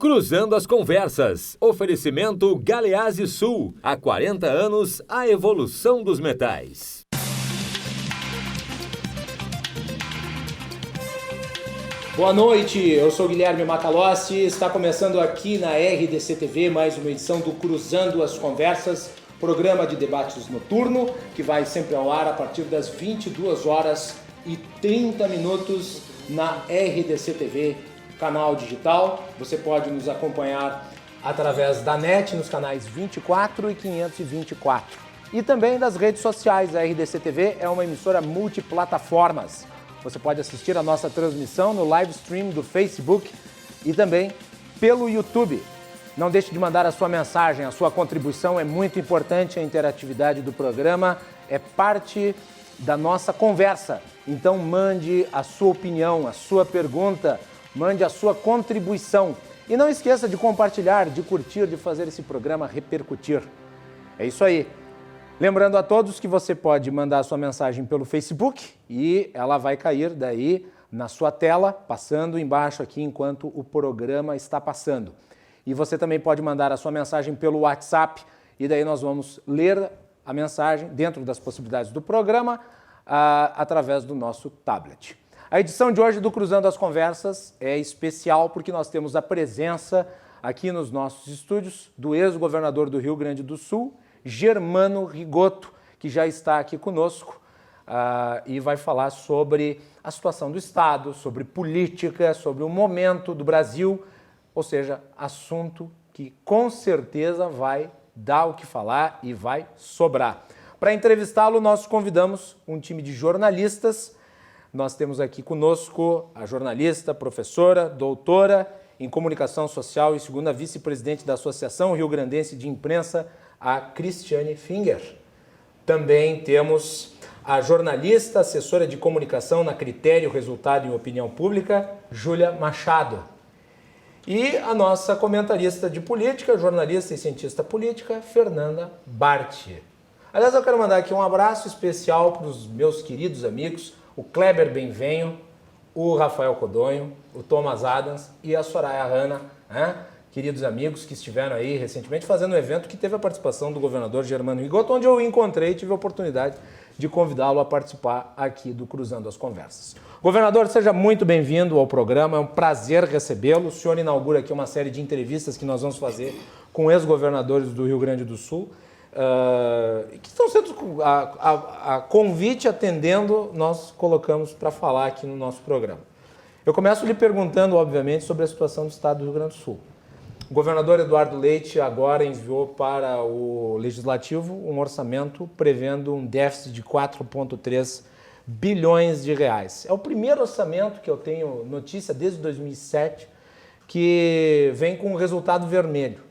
Cruzando as Conversas. Oferecimento Galeazzi Sul. Há 40 anos, a evolução dos metais. Boa noite, eu sou Guilherme Macalossi. Está começando aqui na RDC TV mais uma edição do Cruzando as Conversas, programa de debates noturno que vai sempre ao ar a partir das 22h30 na RDC TV, canal digital. Você pode nos acompanhar através da NET nos canais 24 e 524. E também das redes sociais. A RDC TV é uma emissora multiplataformas. Você pode assistir a nossa transmissão no live stream do Facebook e também pelo YouTube. Não deixe de mandar a sua mensagem, a sua contribuição é muito importante, a interatividade do programa é parte da nossa conversa. Então mande a sua opinião, a sua pergunta, mande a sua contribuição. E não esqueça de compartilhar, de curtir, de fazer esse programa repercutir. É isso aí. Lembrando a todos que você pode mandar a sua mensagem pelo Facebook e ela vai cair daí na sua tela, passando embaixo aqui enquanto o programa está passando. E você também pode mandar a sua mensagem pelo WhatsApp e daí nós vamos ler a mensagem dentro das possibilidades do programa através do nosso tablet. A edição de hoje do Cruzando as Conversas é especial porque nós temos a presença aqui nos nossos estúdios do ex-governador do Rio Grande do Sul, Germano Rigotto, que já está aqui conosco e vai falar sobre a situação do Estado, sobre política, sobre o momento do Brasil, ou seja, assunto que com certeza vai dar o que falar e vai sobrar. Para entrevistá-lo, nós convidamos um time de jornalistas. Nós temos aqui conosco a jornalista, professora, doutora em comunicação social e segunda vice-presidente da Associação Rio-Grandense de Imprensa, a Cristiane Finger. Também temos a jornalista, assessora de comunicação na Critério, Resultado e Opinião Pública, Júlia Machado. E a nossa comentarista de política, jornalista e cientista política, Fernanda Bart. Aliás, eu quero mandar aqui um abraço especial para os meus queridos amigos, o Kleber Benvenho, o Rafael Codonho, o Thomas Adams e a Soraya Hanna, né? Queridos amigos que estiveram aí recentemente fazendo um evento que teve a participação do governador Germano Rigotto, onde eu o encontrei e tive a oportunidade de convidá-lo a participar aqui do Cruzando as Conversas. Governador, seja muito bem-vindo ao programa, é um prazer recebê-lo. O senhor inaugura aqui uma série de entrevistas que nós vamos fazer com ex-governadores do Rio Grande do Sul, que estão sendo a convite atendendo, nós colocamos para falar aqui no nosso programa. Eu começo lhe perguntando, obviamente, sobre a situação do Estado do Rio Grande do Sul. O governador Eduardo Leite agora enviou para o Legislativo um orçamento prevendo um déficit de 4,3 bilhões de reais. É o primeiro orçamento que eu tenho notícia desde 2007 que vem com um resultado vermelho.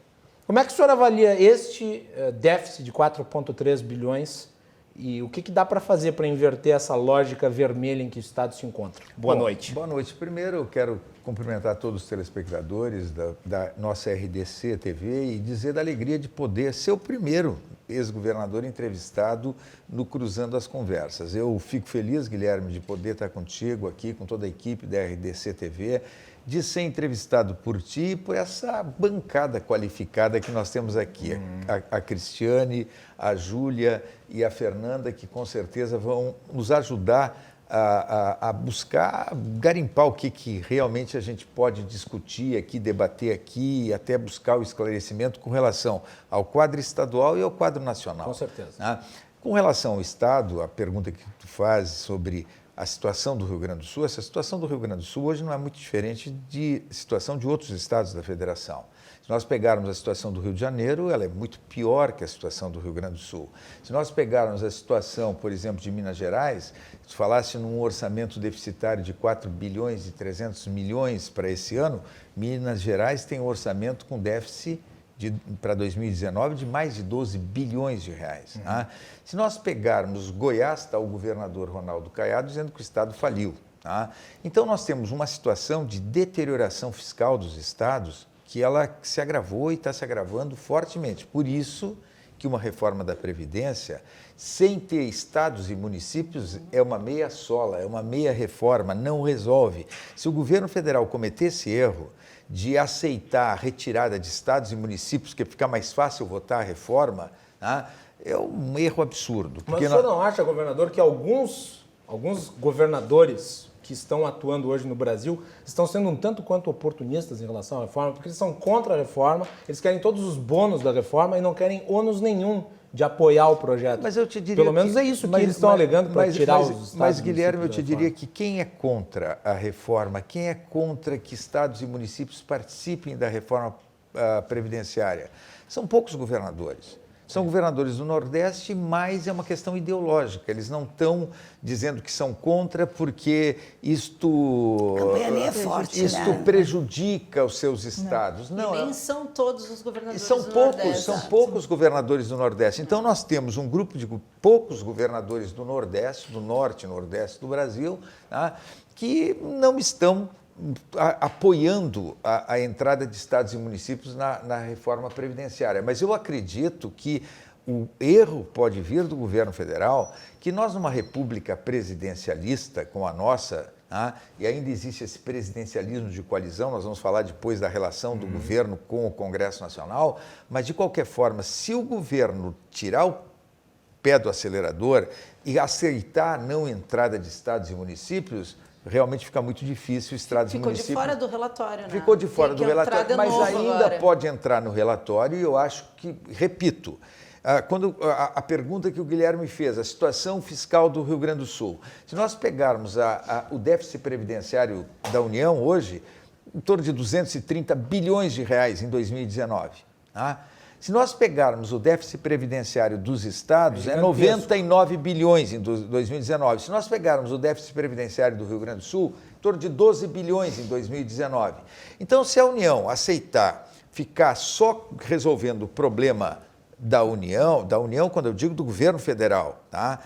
Como é que o senhor avalia este déficit de 4,3 bilhões e o que dá para fazer para inverter essa lógica vermelha em que o Estado se encontra? Boa noite. Boa noite. Primeiro, eu quero cumprimentar todos os telespectadores da nossa RDC TV e dizer da alegria de poder ser o primeiro ex-governador entrevistado no Cruzando as Conversas. Eu fico feliz, Guilherme, de poder estar contigo aqui, com toda a equipe da RDC TV, de ser entrevistado por ti e por essa bancada qualificada que nós temos aqui. A Cristiane, a Júlia e a Fernanda, que com certeza vão nos ajudar a buscar garimpar o que realmente a gente pode discutir aqui, debater aqui e até buscar o esclarecimento com relação ao quadro estadual e ao quadro nacional. Com certeza. Né? Com relação ao Estado, a pergunta que tu faz sobre a situação do Rio Grande do Sul, essa situação do Rio Grande do Sul hoje não é muito diferente de situação de outros estados da federação. Se nós pegarmos a situação do Rio de Janeiro, ela é muito pior que a situação do Rio Grande do Sul. Se nós pegarmos a situação, por exemplo, de Minas Gerais, se tu falasse num orçamento deficitário de 4 bilhões e 300 milhões para esse ano, Minas Gerais tem um orçamento com déficit para 2019 de mais de 12 bilhões de reais. Tá? Se nós pegarmos Goiás, está o governador Ronaldo Caiado dizendo que o Estado faliu. Tá? Então nós temos uma situação de deterioração fiscal dos estados que ela se agravou e está se agravando fortemente. Por isso que uma reforma da Previdência sem ter estados e municípios, é uma meia sola, é uma meia reforma, não resolve. Se o governo federal cometer esse erro de aceitar a retirada de estados e municípios, que fica mais fácil votar a reforma, tá? É um erro absurdo. Mas o senhor não acha, governador, que alguns governadores que estão atuando hoje no Brasil estão sendo um tanto quanto oportunistas em relação à reforma, porque eles são contra a reforma, eles querem todos os bônus da reforma e não querem ônus nenhum de apoiar o projeto. Mas eu te diria pelo menos é isso que eles estão alegando para tirar os estados. Mas, Guilherme, eu te diria que quem é contra a reforma, quem é contra que estados e municípios participem da reforma previdenciária, são poucos governadores. São governadores do Nordeste, mas é uma questão ideológica. Eles não estão dizendo que são contra porque isto prejudica os seus estados. Não, e nem são todos os governadores do Nordeste. São poucos governadores do Nordeste. Então, nós temos um grupo de poucos governadores do Nordeste, do Norte e Nordeste do Brasil, tá, que não estão apoiando a entrada de estados e municípios na reforma previdenciária. Mas eu acredito que o erro pode vir do governo federal, que nós, numa república presidencialista como a nossa, e ainda existe esse presidencialismo de coalizão, nós vamos falar depois da relação do governo com o Congresso Nacional, mas, de qualquer forma, se o governo tirar o pé do acelerador e aceitar a não entrada de estados e municípios, realmente fica muito difícil estados e municípios. Ficou de fora do relatório, né? Ficou de fora do relatório, mas ainda agora pode entrar no relatório e eu acho que, repito, quando a pergunta que o Guilherme fez, a situação fiscal do Rio Grande do Sul, se nós pegarmos o déficit previdenciário da União hoje, em torno de 230 bilhões de reais em 2019, tá? Se nós pegarmos o déficit previdenciário dos estados, é 99 bilhões em 2019. Se nós pegarmos o déficit previdenciário do Rio Grande do Sul, em torno de 12 bilhões em 2019. Então, se a União aceitar ficar só resolvendo o problema da União, quando eu digo do governo federal, tá?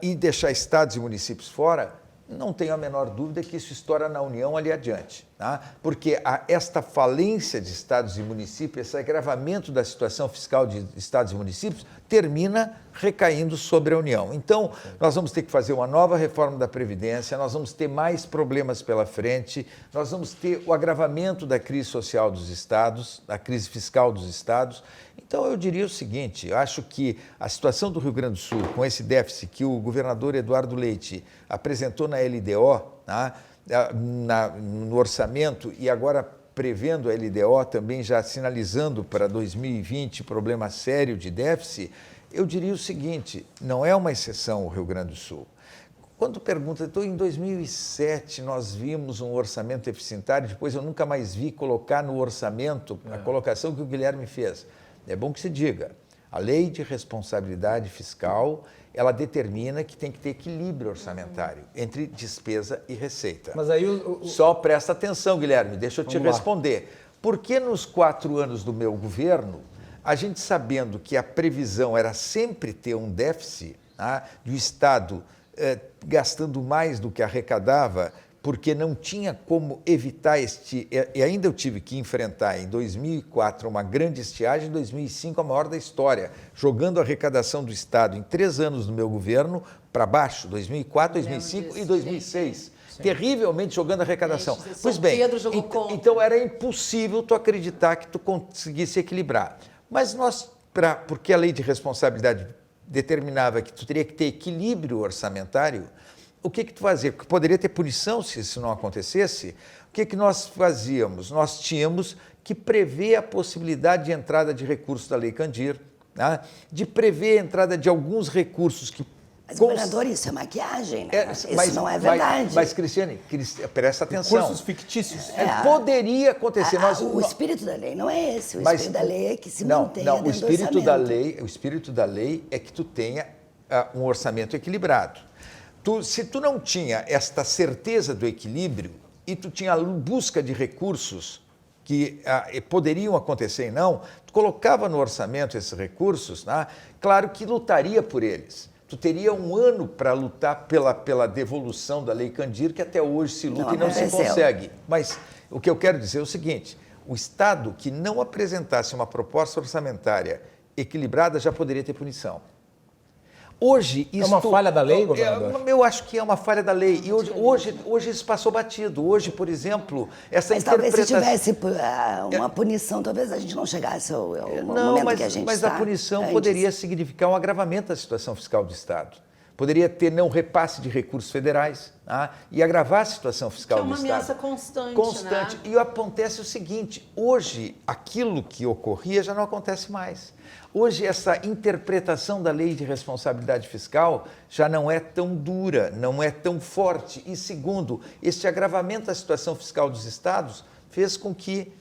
E deixar estados e municípios fora, não tenho a menor dúvida que isso estoura na União ali adiante, tá? Porque esta falência de estados e municípios, esse agravamento da situação fiscal de estados e municípios, termina recaindo sobre a União. Então, nós vamos ter que fazer uma nova reforma da Previdência, nós vamos ter mais problemas pela frente, nós vamos ter o agravamento da crise social dos estados, da crise fiscal dos estados. Então, eu diria o seguinte, eu acho que a situação do Rio Grande do Sul, com esse déficit que o governador Eduardo Leite apresentou na LDO, tá, no orçamento, e agora prevendo a LDO, também já sinalizando para 2020 problema sério de déficit, eu diria o seguinte, não é uma exceção o Rio Grande do Sul. Quando pergunta, então, em 2007 nós vimos um orçamento deficitário, depois eu nunca mais vi colocar no orçamento a colocação que o Guilherme fez. É bom que se diga, a lei de responsabilidade fiscal, ela determina que tem que ter equilíbrio orçamentário entre despesa e receita. Mas aí Só presta atenção, Guilherme, deixa eu te responder. Por que nos 4 anos do meu governo, a gente sabendo que a previsão era sempre ter um déficit, do Estado gastando mais do que arrecadava, porque não tinha como evitar e ainda eu tive que enfrentar em 2004 uma grande estiagem, em 2005 a maior da história, jogando a arrecadação do Estado em 3 anos do meu governo para baixo, 2004, 2005 e 2006. Sim. Terrivelmente jogando a arrecadação. Pois bem, então era impossível tu acreditar que tu conseguisse equilibrar. Mas porque a lei de responsabilidade determinava que tu teria que ter equilíbrio orçamentário, o que tu fazia? Porque poderia ter punição se isso não acontecesse. O que nós fazíamos? Nós tínhamos que prever a possibilidade de entrada de recursos da Lei Candir, tá? De prever a entrada de alguns recursos que... Mas, governador, isso é maquiagem, né? Isso não é verdade. Mas, Cristiane, presta atenção. Recursos fictícios. Poderia acontecer. O espírito da lei não é esse. O espírito da lei é que se mantenha o espírito da lei é que tu tenha um orçamento equilibrado. Se tu não tinha esta certeza do equilíbrio e tu tinha a busca de recursos que poderiam acontecer e não, tu colocava no orçamento esses recursos, né? Claro que lutaria por eles. Tu teria 1 ano para lutar pela devolução da Lei Candir, que até hoje se luta e não se consegue. Mas o que eu quero dizer é o seguinte, o Estado que não apresentasse uma proposta orçamentária equilibrada já poderia ter punição. Hoje É uma falha da lei, governador? Eu acho que é uma falha da lei. E hoje isso passou batido. Hoje, por exemplo, essa Mas talvez se interpretação... tivesse uma punição, talvez a gente não chegasse ao Não, momento que a gente mas está. a punição poderia significar um agravamento da situação fiscal do Estado. Poderia ter não repasse de recursos federais, tá? E agravar a situação fiscal do Estado. Que é uma ameaça constante, Constante. né? E acontece o seguinte, hoje aquilo que ocorria já não acontece mais. Hoje essa interpretação da lei de responsabilidade fiscal já não é tão dura, não é tão forte. E segundo, este agravamento da situação fiscal dos estados fez com que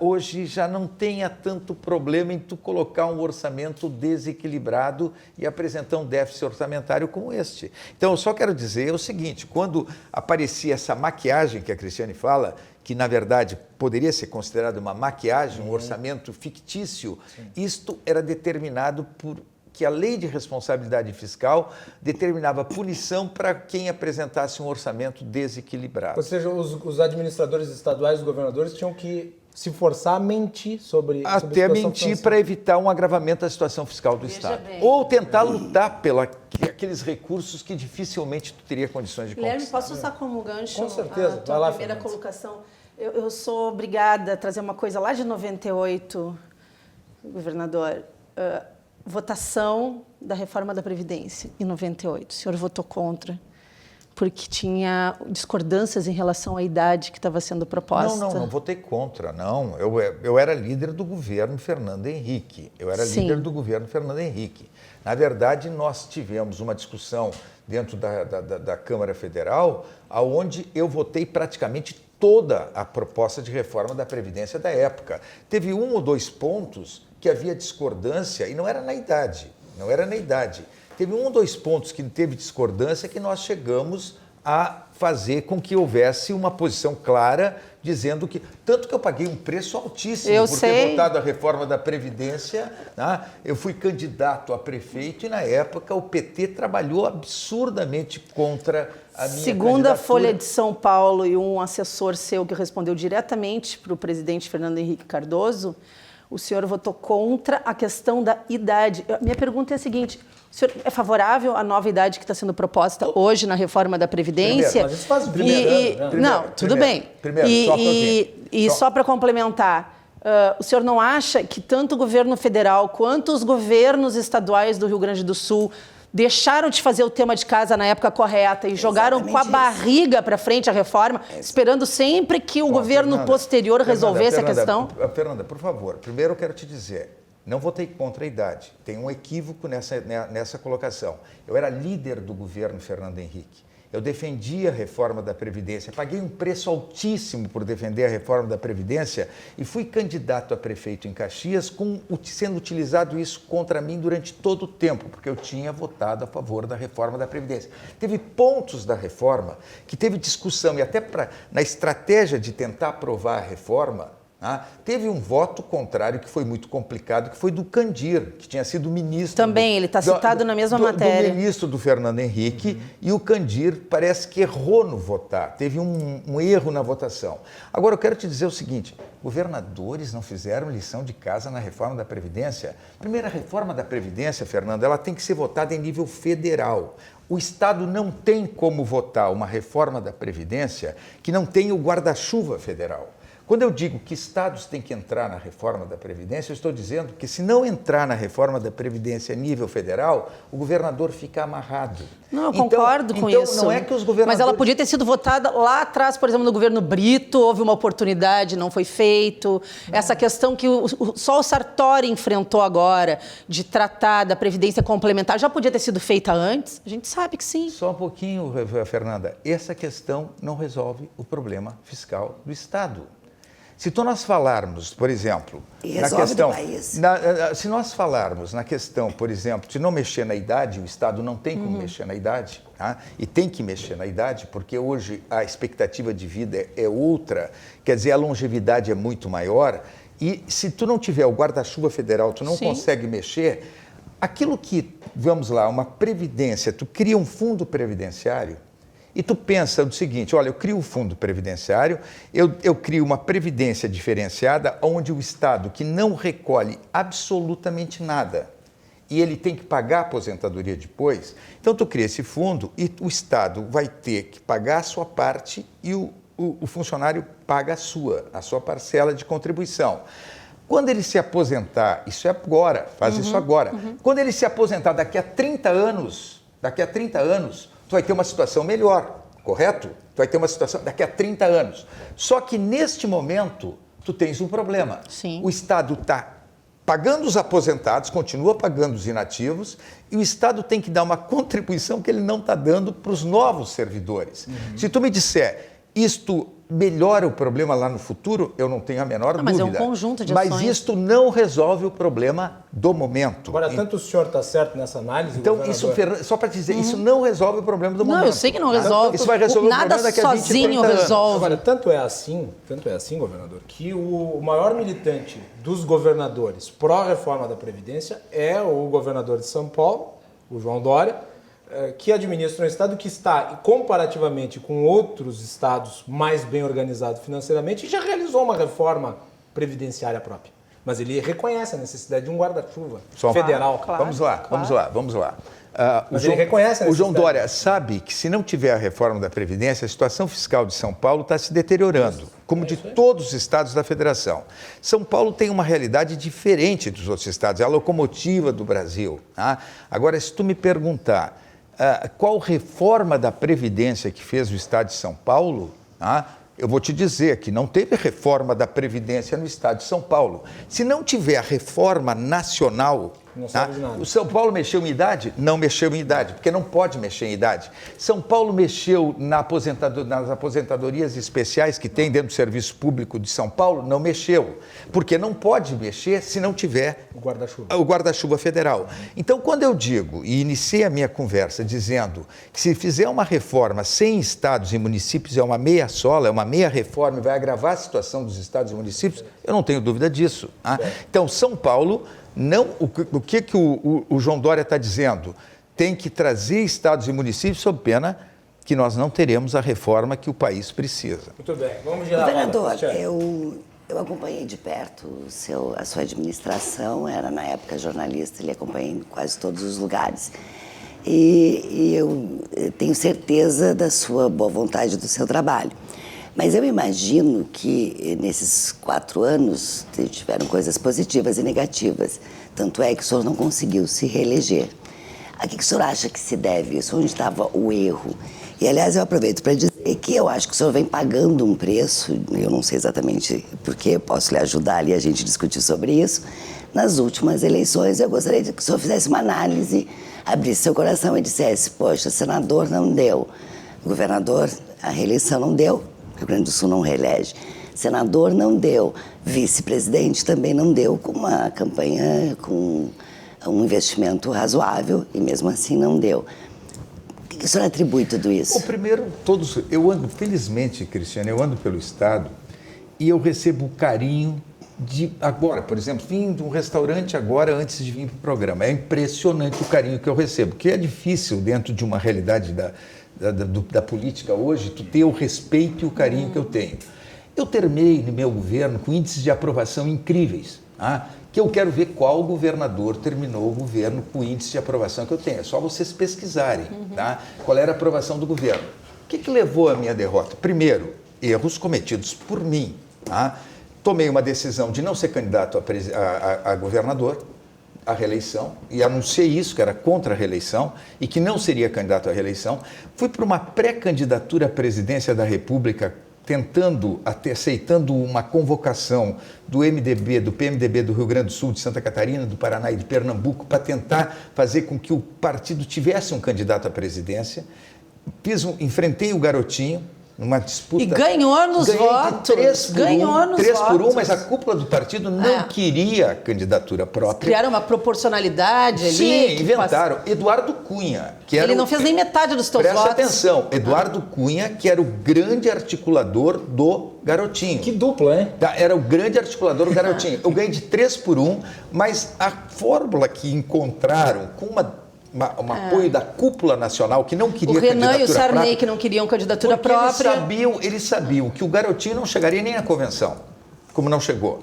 hoje já não tenha tanto problema em tu colocar um orçamento desequilibrado e apresentar um déficit orçamentário como este. Então, eu só quero dizer o seguinte, quando aparecia essa maquiagem que a Cristiane fala, que na verdade poderia ser considerada uma maquiagem, um orçamento fictício, isto era determinado por que a lei de responsabilidade fiscal determinava punição para quem apresentasse um orçamento desequilibrado. Ou seja, os administradores estaduais, os governadores, tinham que se forçar a mentir sobre a até situação mentir para evitar um agravamento da situação fiscal do Estado. Ou tentar lutar pelos aqueles recursos que dificilmente tu teria condições de conquistar. Guilherme, posso usar como gancho Com certeza. a tua Vai lá, primeira Fernandes. colocação? Eu sou obrigada a trazer uma coisa lá de 98, governador. Votação da reforma da Previdência, em 98. O senhor votou contra, porque tinha discordâncias em relação à idade que estava sendo proposta. Não votei contra, não. Eu era líder do governo Fernando Henrique. Na verdade, nós tivemos uma discussão dentro da Câmara Federal, onde eu votei praticamente toda a proposta de reforma da Previdência da época. Teve 1 ou 2 pontos que havia discordância, e não era na idade. Teve 1 ou 2 pontos que teve discordância que nós chegamos a fazer com que houvesse uma posição clara, dizendo que... Tanto que eu paguei um preço altíssimo ter votado a reforma da Previdência. Tá? Eu fui candidato a prefeito e, na época, o PT trabalhou absurdamente contra a minha Segundo a candidatura. Folha de São Paulo e um assessor seu que respondeu diretamente para o presidente Fernando Henrique Cardoso, o senhor votou contra a questão da idade. Minha pergunta é a seguinte: o senhor é favorável à nova idade que está sendo proposta hoje na reforma da Previdência? Mas isso faz primeiro. Não, tudo bem. Só para complementar, o senhor não acha que tanto o governo federal quanto os governos estaduais do Rio Grande do Sul deixaram de fazer o tema de casa na época correta e jogaram com a barriga para frente a reforma, esperando sempre que o governo posterior resolvesse a questão? Fernanda, por favor, primeiro eu quero te dizer, não votei contra a idade. Tem um equívoco nessa colocação. Eu era líder do governo Fernando Henrique. Eu defendi a reforma da Previdência, paguei um preço altíssimo por defender a reforma da Previdência e fui candidato a prefeito em Caxias, sendo utilizado isso contra mim durante todo o tempo, porque eu tinha votado a favor da reforma da Previdência. Teve pontos da reforma que teve discussão e até na estratégia de tentar aprovar a reforma, teve um voto contrário que foi muito complicado, que foi do Candir, que tinha sido ministro... Também, ele está citado na mesma matéria. Do ministro do Fernando Henrique, e o Candir parece que errou no votar, teve um erro na votação. Agora, eu quero te dizer o seguinte, governadores não fizeram lição de casa na reforma da Previdência? Primeiro, a reforma da Previdência, Fernando, ela tem que ser votada em nível federal. O Estado não tem como votar uma reforma da Previdência que não tenha o guarda-chuva federal. Quando eu digo que estados têm que entrar na reforma da Previdência, eu estou dizendo que se não entrar na reforma da Previdência a nível federal, o governador fica amarrado. Não, eu concordo com isso. Não é que os governadores... Mas ela podia ter sido votada lá atrás, por exemplo, no governo Brito, houve uma oportunidade, não foi feito. Não. Essa questão que só o Sartori enfrentou agora, de tratar da Previdência complementar, já podia ter sido feita antes? A gente sabe que sim. Só um pouquinho, Fernanda. Essa questão não resolve o problema fiscal do Estado. Se nós falarmos, por exemplo, na questão, se nós falarmos na questão, por exemplo, de não mexer na idade, o Estado não tem como mexer na idade, tá? E tem que mexer na idade, porque hoje a expectativa de vida é outra, quer dizer, a longevidade é muito maior, e se tu não tiver o guarda-chuva federal, tu não consegue mexer, aquilo que, vamos lá, uma previdência, tu cria um fundo previdenciário, e tu pensa o seguinte, olha, eu crio um fundo previdenciário, eu crio uma previdência diferenciada onde o Estado, que não recolhe absolutamente nada, e ele tem que pagar a aposentadoria depois, então tu cria esse fundo e o Estado vai ter que pagar a sua parte e o funcionário paga a sua parcela de contribuição. Quando ele se aposentar, isso é agora, faz isso agora. Quando ele se aposentar daqui a 30 anos, tu vai ter uma situação melhor, correto? Tu vai ter uma situação daqui a 30 anos. Só que neste momento, tu tens um problema. Sim. O Estado está pagando os aposentados, continua pagando os inativos, e o Estado tem que dar uma contribuição que ele não está dando para os novos servidores. Se tu me disser, isto melhora o problema lá no futuro, eu não tenho a menor dúvida. Mas é um conjunto de ações. Mas isto não resolve o problema do momento. Agora, tanto o senhor está certo nessa análise... Então, isso, só para te dizer, isso não resolve o problema do momento. Não, eu sei que não resolve. Isso vai resolver nada o problema daqui a 20, sozinho 30 anos. resolve. Agora, tanto é assim, governador, que o maior militante dos governadores pró-reforma da Previdência é o governador de São Paulo, o João Dória, que administra um estado que está, comparativamente com outros estados mais bem organizados financeiramente, já realizou uma reforma previdenciária própria. Mas ele reconhece a necessidade de um guarda-chuva federal. Claro, Vamos lá. Mas ele reconhece a necessidade. O João Dória sabe que se não tiver a reforma da Previdência, a situação fiscal de São Paulo está se deteriorando, como de todos os estados da Federação. São Paulo tem uma realidade diferente dos outros estados, é a locomotiva do Brasil. Tá? Agora, se tu me perguntar qual reforma da Previdência que fez o estado de São Paulo, eu vou te dizer que não teve reforma da Previdência no estado de São Paulo. Se não tiver reforma nacional, não sabe de nada. O São Paulo mexeu em idade? Não mexeu em idade, porque não pode mexer em idade. São Paulo mexeu nas aposentadorias especiais que tem dentro do serviço público de São Paulo? Não mexeu, porque não pode mexer se não tiver o guarda-chuva federal. Então, quando eu digo, e iniciei a minha conversa dizendo que se fizer uma reforma sem estados e municípios é uma meia sola, é uma meia reforma e vai agravar a situação dos estados e municípios, eu não tenho dúvida disso. Então, São Paulo... Não, o que o João Dória está dizendo? Tem que trazer estados e municípios sob pena que nós não teremos a reforma que o país precisa. Muito bem, vamos girar. Governador, eu acompanhei de perto a sua administração, era na época jornalista, ele acompanhei em quase todos os lugares. E eu tenho certeza da sua boa vontade do seu trabalho. Mas eu imagino que nesses 4 anos tiveram coisas positivas e negativas. Tanto é que o senhor não conseguiu se reeleger. A que o senhor acha que se deve isso? Onde estava o erro? E, aliás, eu aproveito para dizer que eu acho que o senhor vem pagando um preço, eu não sei exatamente porquê, posso lhe ajudar ali a gente discutir sobre isso. Nas últimas eleições, eu gostaria de que o senhor fizesse uma análise, abrisse seu coração e dissesse, poxa, senador não deu, governador, a reeleição não deu, Rio Grande do Sul não reelege. Senador não deu, vice-presidente também não deu, com uma campanha com um investimento razoável e mesmo assim não deu. O que o senhor atribui tudo isso? O primeiro, eu ando, felizmente, Cristiano, eu ando pelo Estado e eu recebo carinho agora, por exemplo, vim de um restaurante agora antes de vir para o programa. É impressionante o carinho que eu recebo, porque é difícil dentro de uma realidade da política hoje, tu ter o respeito e o carinho que eu tenho. Eu terminei no meu governo com índices de aprovação incríveis, que eu quero ver qual governador terminou o governo com o índice de aprovação que eu tenho. É só vocês pesquisarem, qual era a aprovação do governo. O que levou à minha derrota? Primeiro, erros cometidos por mim. Tomei uma decisão de não ser candidato a governador, a reeleição, e anunciei isso, que era contra a reeleição e que não seria candidato à reeleição. Fui para uma pré-candidatura à presidência da República, aceitando uma convocação do MDB, do PMDB do Rio Grande do Sul, de Santa Catarina, do Paraná e de Pernambuco, para tentar fazer com que o partido tivesse um candidato à presidência. Enfrentei o Garotinho, numa disputa... E ganhou nos votos. Ganhou nos 3 por 1, votos. mas a cúpula do partido não queria candidatura própria. Criaram uma proporcionalidade ali. Sim, inventaram. Eduardo Cunha, que era... Ele não fez nem metade dos teus votos. Presta atenção, Eduardo Cunha, que era o grande articulador do Garotinho. Que dupla, hein? Era o grande articulador do Garotinho. Eu ganhei de 3 por 1, mas a fórmula que encontraram com um apoio da cúpula nacional que não queria candidatura própria. O Renan e o Sarney que não queriam candidatura própria. Eles sabiam que o Garotinho não chegaria nem na convenção, como não chegou.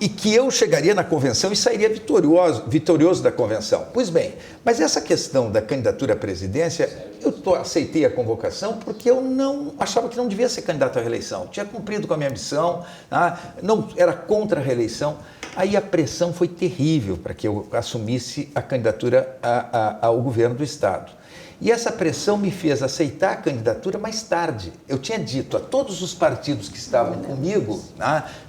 e que eu chegaria na convenção e sairia vitorioso da convenção. Pois bem, mas essa questão da candidatura à presidência, eu aceitei a convocação porque eu não achava que não devia ser candidato à reeleição. Tinha cumprido com a minha missão, não era contra a reeleição. Aí a pressão foi terrível para que eu assumisse a candidatura ao governo do Estado. E essa pressão me fez aceitar a candidatura mais tarde. Eu tinha dito a todos os partidos que estavam comigo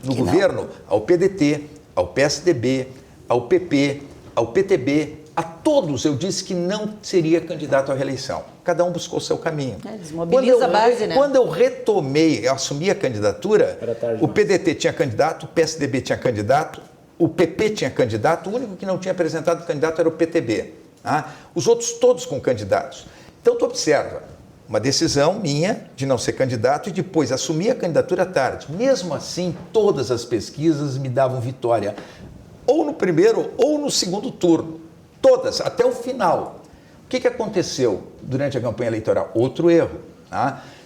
no governo, ao PDT, ao PSDB, ao PP, ao PTB, a todos eu disse que não seria candidato à reeleição. Cada um buscou seu caminho. Desmobiliza a base, né? Quando eu retomei, eu assumi a candidatura, o PDT tinha candidato, o PSDB tinha candidato, o PP tinha candidato, o único que não tinha apresentado candidato era o PTB. Os outros todos com candidatos. Então, tu observa, uma decisão minha de não ser candidato e depois assumir a candidatura tarde. Mesmo assim, todas as pesquisas me davam vitória, ou no primeiro ou no segundo turno. Todas, até o final. O que aconteceu durante a campanha eleitoral? Outro erro.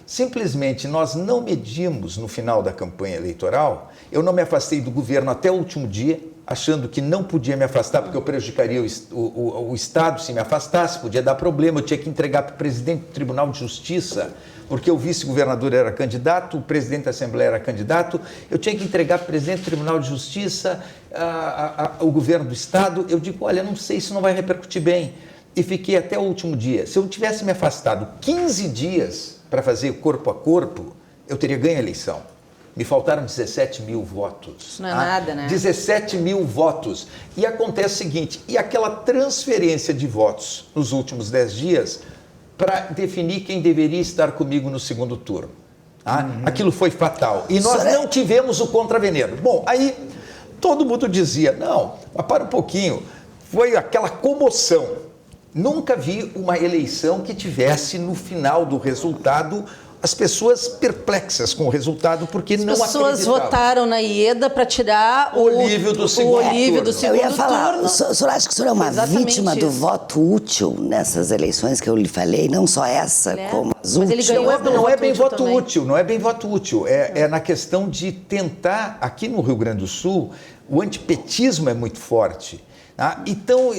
Simplesmente nós não medimos no final da campanha eleitoral. Eu não me afastei do governo até o último dia, achando que não podia me afastar porque eu prejudicaria o Estado se me afastasse, podia dar problema, eu tinha que entregar para o presidente do Tribunal de Justiça, porque o vice-governador era candidato, o presidente da Assembleia era candidato, eu tinha que entregar para o presidente do Tribunal de Justiça, o governo do Estado. Eu digo, olha, não sei, isso não vai repercutir bem. E fiquei até o último dia. Se eu tivesse me afastado 15 dias para fazer corpo a corpo, eu teria ganho a eleição. Me faltaram 17 mil votos. Isso não é nada, né? 17 mil votos. E acontece o seguinte, e aquela transferência de votos nos últimos 10 dias para definir quem deveria estar comigo no segundo turno. Aquilo foi fatal. E nós não tivemos o contraveneno. Bom, aí todo mundo dizia, não, mas para um pouquinho, foi aquela comoção. Nunca vi uma eleição que tivesse no final do resultado as pessoas perplexas com o resultado, porque não acreditavam. As pessoas votaram na Ieda para tirar o Olívio do segundo turno. Eu ia falar, o senhor acha que o senhor é uma vítima do voto útil nessas eleições que eu lhe falei, não só essa, como as últimas? Mas ele ganhou não é bem voto útil, não é bem voto útil. É na questão de tentar, aqui no Rio Grande do Sul, o antipetismo é muito forte. Então,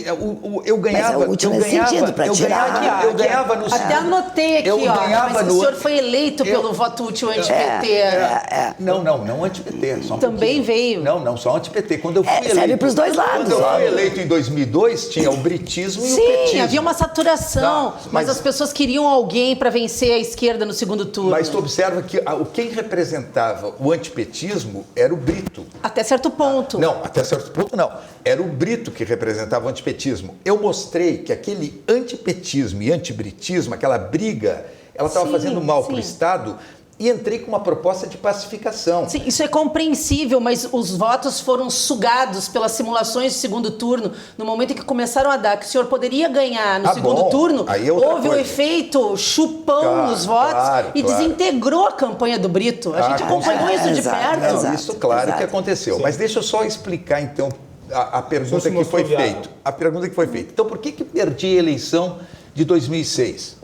eu ganhava... Mas é eu ganhava no... Até anotei aqui, mas o senhor foi eleito pelo voto útil anti-PT. Não anti-PT. Só Também veio. Não, só anti-PT. Quando eu fui eleito... Serve para os dois lados. Quando eu fui eleito em 2002, tinha o britismo e o petismo. Sim, havia uma saturação, mas as pessoas queriam alguém para vencer a esquerda no segundo turno. Mas tu observa que quem representava o antipetismo era o Brito. Até certo ponto. Não, até certo ponto não. Era o Brito que representava o antipetismo. Eu mostrei que aquele antipetismo e antibritismo, aquela briga, ela estava fazendo mal para o Estado, e entrei com uma proposta de pacificação. Sim, isso é compreensível, mas os votos foram sugados pelas simulações de segundo turno. No momento em que começaram a dar que o senhor poderia ganhar no segundo turno, houve um efeito chupão nos votos e desintegrou a campanha do Brito. A gente acompanhou isso de perto. Isso, claro, que aconteceu. Sim. Mas deixa eu só explicar, então, a pergunta que foi feita. A pergunta que foi feita. Então, por que perdi a eleição de 2006?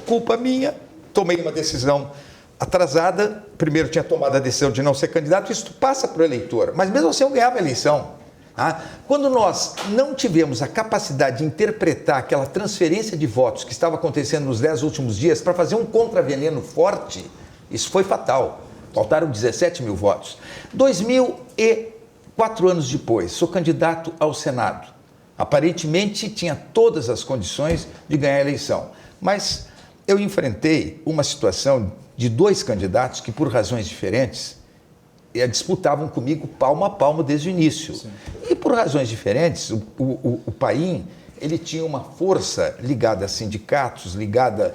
Culpa minha. Tomei uma decisão atrasada. Primeiro tinha tomado a decisão de não ser candidato. Isso passa para o eleitor. Mas mesmo assim eu ganhava a eleição. Quando nós não tivemos a capacidade de interpretar aquela transferência de votos que estava acontecendo nos 10 últimos dias para fazer um contraveneno forte, isso foi fatal. Faltaram 17 mil votos. 4 anos depois, sou candidato ao Senado. Aparentemente, tinha todas as condições de ganhar a eleição. Mas eu enfrentei uma situação de 2 candidatos que, por razões diferentes, disputavam comigo palmo a palmo desde o início. Sim. E, por razões diferentes, o Paim, ele tinha uma força ligada a sindicatos, ligada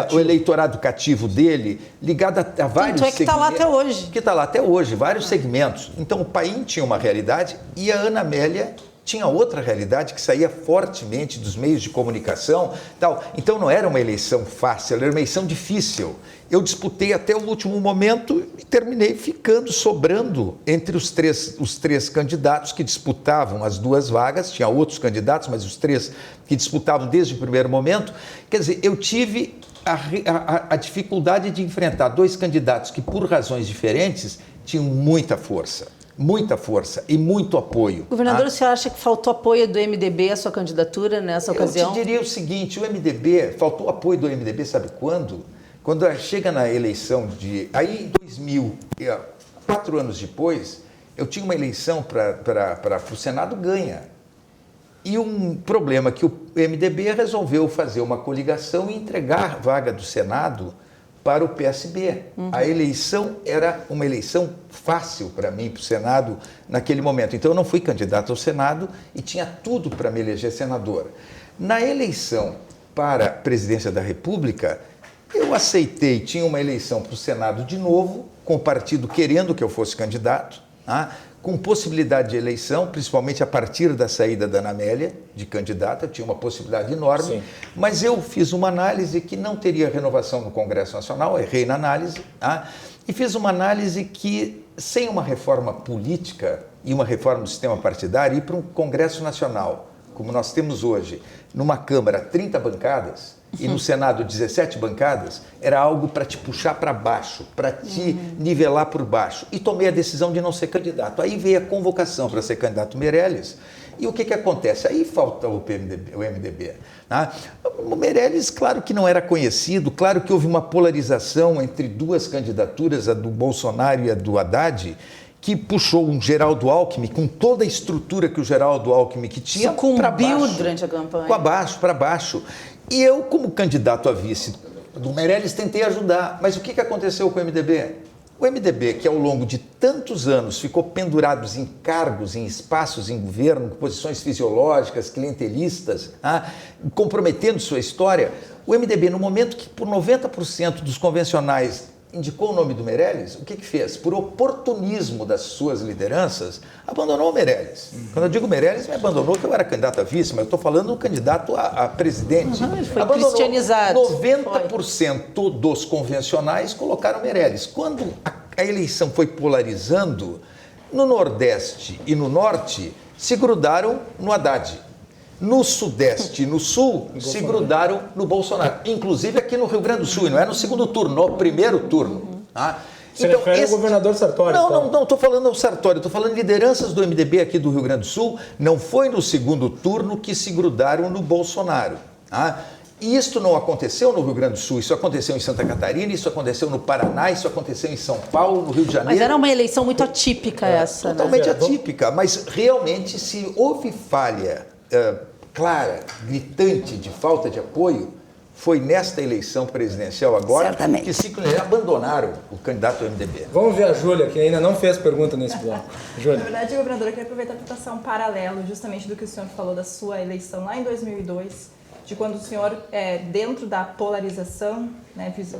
ao eleitorado cativo dele, ligada a vários segmentos. Que está lá até hoje. Que está lá até hoje, vários segmentos. Então, o Paim tinha uma realidade e a Ana Amélia tinha outra realidade que saía fortemente dos meios de comunicação. Tal. Então, não era uma eleição fácil, era uma eleição difícil. Eu disputei até o último momento e terminei sobrando entre os três candidatos que disputavam as 2 vagas. Tinha outros candidatos, mas os 3 que disputavam desde o primeiro momento. Quer dizer, eu tive a dificuldade de enfrentar 2 candidatos que, por razões diferentes, tinham muita força. muita força e muito apoio. Governador, o senhor acha que faltou apoio do MDB à sua candidatura nessa ocasião? Eu te diria o seguinte, o MDB, faltou apoio do MDB, sabe quando? Quando chega na eleição Aí em 2000, 4 anos depois, eu tinha uma eleição para o Senado ganha. E um problema que o MDB resolveu fazer uma coligação e entregar a vaga do Senado para o PSB. A eleição era uma eleição fácil para mim, para o Senado, naquele momento. Então eu não fui candidato ao Senado e tinha tudo para me eleger senador. Na eleição para a presidência da República, eu aceitei, tinha uma eleição para o Senado de novo, com o partido querendo que eu fosse candidato, com possibilidade de eleição, principalmente a partir da saída da Ana Amélia, de candidata, tinha uma possibilidade enorme, Sim. Mas eu fiz uma análise que não teria renovação no Congresso Nacional, errei na análise, e fiz uma análise que, sem uma reforma política e uma reforma do sistema partidário, ir para um Congresso Nacional, como nós temos hoje, numa Câmara 30 bancadas, e no Senado 17 bancadas, era algo para te puxar para baixo, para te nivelar por baixo. E tomei a decisão de não ser candidato. Aí veio a convocação para ser candidato Meirelles. E o que acontece? Aí falta o MDB. O Meirelles, claro que não era conhecido, claro que houve uma polarização entre duas candidaturas, a do Bolsonaro e a do Haddad, que puxou um Geraldo Alckmin, com toda a estrutura que o Geraldo Alckmin que tinha, para baixo. Durante a campanha. Para baixo. E eu, como candidato a vice do Meirelles, tentei ajudar. Mas o que aconteceu com o MDB? O MDB, que ao longo de tantos anos ficou pendurado em cargos, em espaços em governo, posições fisiológicas, clientelistas, comprometendo sua história, o MDB, no momento que por 90% dos convencionais indicou o nome do Meirelles, o que fez? Por oportunismo das suas lideranças, abandonou o Meirelles. Quando eu digo Meirelles, me abandonou que eu era candidato a vice, mas eu estou falando do candidato a presidente. Ele foi cristianizado. 90% dos convencionais colocaram Meirelles. Quando a eleição foi polarizando, no Nordeste e no Norte, se grudaram no Haddad. No Sudeste e no Sul, se grudaram no Bolsonaro. Inclusive aqui no Rio Grande do Sul, e não é no segundo turno, no primeiro turno. Você refere ao governador Sartori? Não, estou falando ao Sartori, estou falando de lideranças do MDB aqui do Rio Grande do Sul. Não foi no segundo turno que se grudaram no Bolsonaro. E isso não aconteceu no Rio Grande do Sul, isso aconteceu em Santa Catarina, isso aconteceu no Paraná, isso aconteceu em São Paulo, no Rio de Janeiro. Mas era uma eleição muito atípica essa, totalmente atípica, mas realmente se houve falha clara, gritante de falta de apoio, foi nesta eleição presidencial agora que simplesmente abandonaram o candidato do MDB. Vamos ver a Júlia, que ainda não fez pergunta nesse bloco. Júlia. Na verdade, governador, eu queria aproveitar para traçar um paralelo justamente do que o senhor falou da sua eleição lá em 2002, de quando o senhor, dentro da polarização,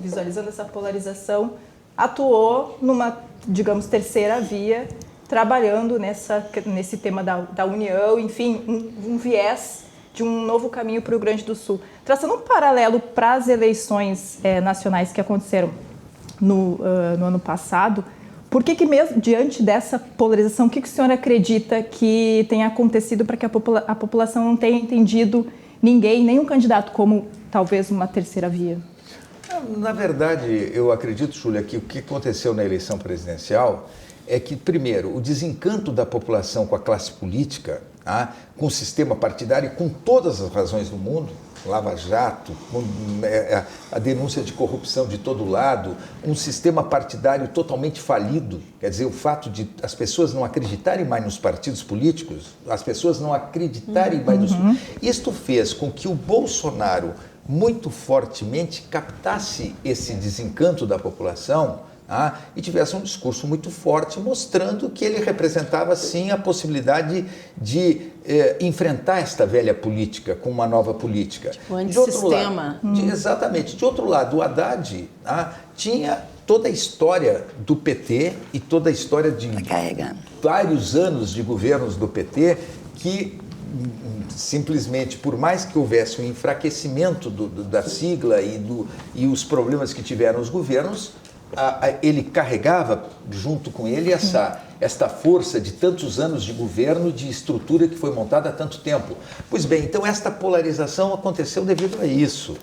visualizando essa polarização, atuou numa, digamos, terceira via, trabalhando nesse tema da união, enfim, um viés de um novo caminho para o Rio Grande do Sul. Traçando um paralelo para as eleições nacionais que aconteceram no ano passado, por que mesmo diante dessa polarização, o que o senhor acredita que tenha acontecido para que a população não tenha entendido ninguém, nenhum candidato, como talvez uma terceira via? Na verdade, eu acredito, Júlia, que o que aconteceu na eleição presidencial é que, primeiro, o desencanto da população com a classe política, com o sistema partidário, com todas as razões do mundo, Lava Jato, a denúncia de corrupção de todo lado, um sistema partidário totalmente falido, quer dizer, o fato de as pessoas não acreditarem mais nos partidos políticos, as pessoas não acreditarem mais nos... Isto fez com que o Bolsonaro muito fortemente captasse esse desencanto da população e tivesse um discurso muito forte, mostrando que ele representava, sim, a possibilidade de enfrentar esta velha política com uma nova política. Tipo, antissistema. Exatamente. De outro lado, o Haddad tinha toda a história do PT e toda a história de vários anos de governos do PT que simplesmente, por mais que houvesse um enfraquecimento da sigla e os problemas que tiveram os governos, ele carregava junto com ele esta força de tantos anos de governo, de estrutura que foi montada há tanto tempo. Pois bem, então esta polarização aconteceu devido a isso.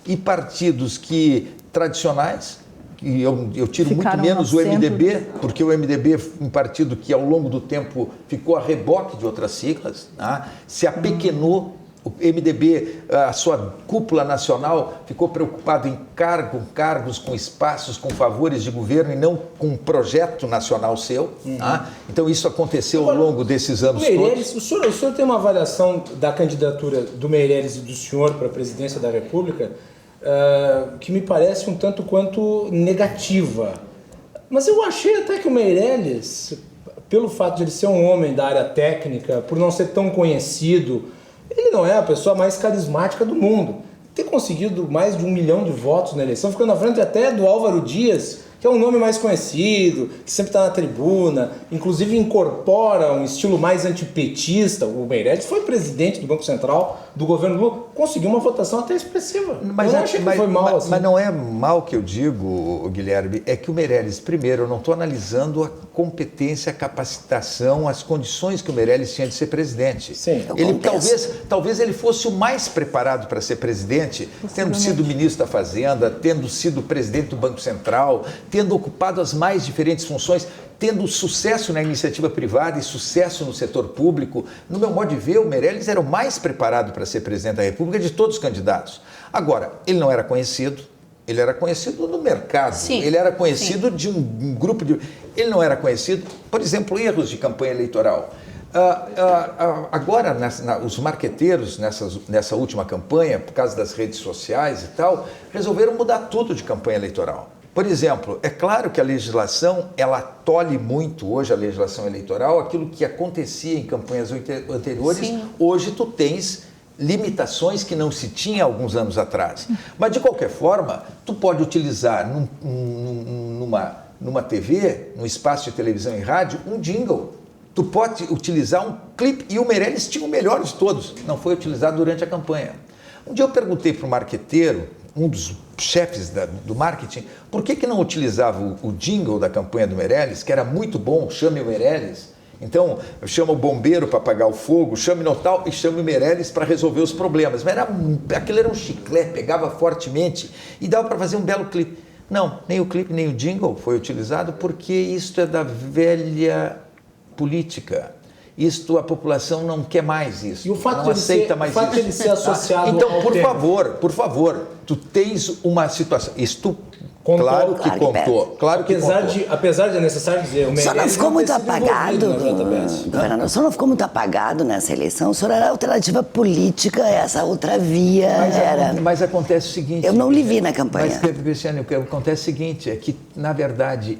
E partidos tradicionais, e eu tiro Ficaram muito menos o no centro. MDB, porque o MDB é um partido que ao longo do tempo ficou a reboque de outras siglas, tá? Se apequenou. O MDB, a sua cúpula nacional, ficou preocupado em cargos, com espaços, com favores de governo e não com um projeto nacional seu. Tá? Então isso aconteceu ao longo desses anos Meirelles, todos. o senhor tem uma avaliação da candidatura do Meirelles e do senhor para a presidência da República que me parece um tanto quanto negativa. Mas eu achei até que o Meirelles, pelo fato de ele ser um homem da área técnica, por não ser tão conhecido, ele não é a pessoa mais carismática do mundo. Ter conseguido mais de 1 milhão de votos na eleição, ficando na frente até do Álvaro Dias, que é um nome mais conhecido, que sempre está na tribuna, inclusive incorpora um estilo mais antipetista. O Meirelles foi presidente do Banco Central do governo Lula, conseguiu uma votação até expressiva. Mas eu não achei que foi mal assim. Mas não é mal que eu digo, Guilherme, é que o Meirelles, primeiro, eu não estou analisando a competência, a capacitação, as condições que o Meirelles tinha de ser presidente. Sim. Ele talvez ele fosse o mais preparado para ser presidente, tendo sido ministro da Fazenda, tendo sido presidente do Banco Central, tendo ocupado as mais diferentes funções, tendo sucesso na iniciativa privada e sucesso no setor público. No meu modo de ver, o Meirelles era o mais preparado para ser presidente da República de todos os candidatos. Agora, ele não era conhecido, ele era conhecido no mercado, Sim, ele era conhecido sim. de um grupo de... Ele não era conhecido, por exemplo, erros de campanha eleitoral. Agora, os marqueteiros, nessa última campanha, por causa das redes sociais e tal, resolveram mudar tudo de campanha eleitoral. Por exemplo, é claro que a legislação, ela tolhe muito hoje, a legislação eleitoral, aquilo que acontecia em campanhas anteriores. Sim. Hoje tu tens limitações que não se tinha alguns anos atrás. Mas, de qualquer forma, tu pode utilizar numa TV, num espaço de televisão e rádio, um jingle. Tu pode utilizar um clipe, e o Meirelles tinha o melhor de todos, não foi utilizado durante a campanha. Um dia eu perguntei para o marqueteiro, um dos chefes do marketing, por que não utilizava o jingle da campanha do Meirelles, que era muito bom, chame o Meirelles. Então, chama o bombeiro para apagar o fogo, chame no tal e chame o Meirelles para resolver os problemas. Mas aquilo era um chiclete, pegava fortemente e dava para fazer um belo clipe. Não, nem o clipe, nem o jingle foi utilizado, porque isto é da velha política. Isto a população não quer mais isso. E o fato não aceita mais isso. O fato de ele ser associado então, ao por favor, tu tens uma situação. Isto contou, claro que contou. Claro que apesar de é necessário dizer, o Meirelles só não ficou muito apagado, governador, o senhor não ficou muito apagado nessa eleição. O senhor era alternativa política, essa outra via Mas acontece o seguinte... Eu não lhe vi na campanha. Mas, Cristiano, o que acontece é o seguinte, é que, na verdade...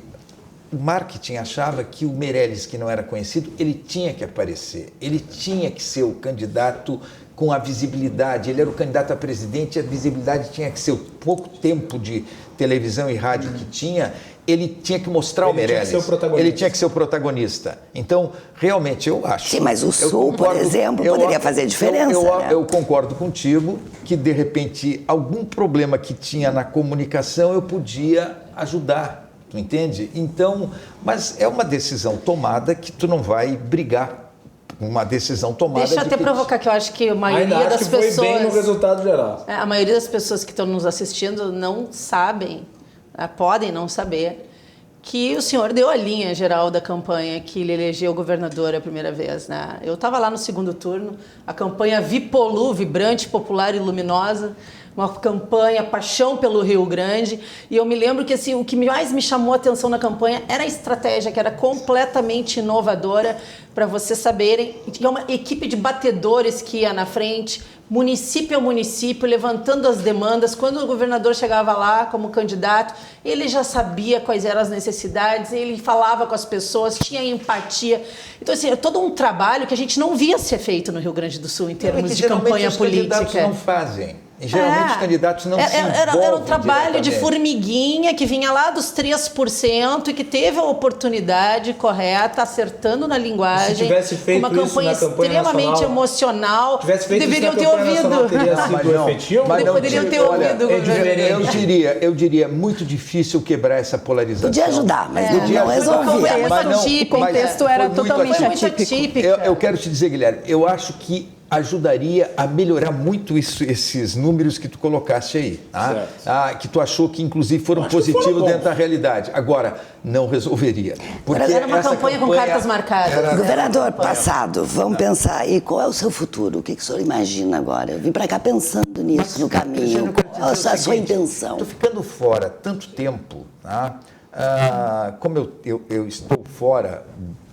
O marketing achava que o Meirelles, que não era conhecido, ele tinha que aparecer, ele tinha que ser o candidato com a visibilidade, ele era o candidato a presidente, a visibilidade tinha que ser o pouco tempo de televisão e rádio que tinha, ele tinha que mostrar o Meirelles, ele tinha que ser o protagonista. Então, realmente, eu acho... Sim, mas o Sul, por exemplo, poderia fazer diferença. Eu concordo contigo que, de repente, algum problema que tinha na comunicação eu podia ajudar. Tu entende? Então, mas é uma decisão tomada que tu não vai brigar. Uma decisão tomada. Deixa eu até provocar, que eu acho que a maioria das pessoas... Ainda acho que foi bem no resultado geral. A maioria das pessoas que estão nos assistindo não sabem, podem não saber, que o senhor deu a linha geral da campanha que ele elegeu governador a primeira vez, né? Eu estava lá no segundo turno, a campanha Vipolu, vibrante, popular e luminosa, uma campanha Paixão pelo Rio Grande, e eu me lembro que assim, o que mais me chamou a atenção na campanha era a estratégia, que era completamente inovadora, para vocês saberem, tinha uma equipe de batedores que ia na frente, município a município, levantando as demandas. Quando o governador chegava lá como candidato, ele já sabia quais eram as necessidades, ele falava com as pessoas, tinha empatia. Então, assim, é todo um trabalho que a gente não via ser feito no Rio Grande do Sul em termos de campanha política. Os candidatos não fazem. E geralmente os candidatos não se envolvem. Era um trabalho de formiguinha que vinha lá dos 3% e que teve a oportunidade correta, acertando na linguagem, se tivesse feito uma campanha extremamente nacional, emocional. Deveriam ter ouvido. Poderiam ter ouvido. Eu diria, muito difícil quebrar essa polarização. Podia ajudar, mas não resolvia. O contexto era totalmente atípico. Eu quero te dizer, Guilherme, eu acho que ajudaria a melhorar muito esses números que tu colocaste aí, tá? Que tu achou que inclusive foram positivos dentro da realidade. Agora, não resolveria. Porque era uma campanha com cartas marcadas. Governador, passado, vamos pensar aí, qual é o seu futuro? O que o senhor imagina agora? Eu vim para cá pensando nisso, no caminho. Qual é a sua intenção? Estou ficando fora tanto tempo, tá? Como eu estou fora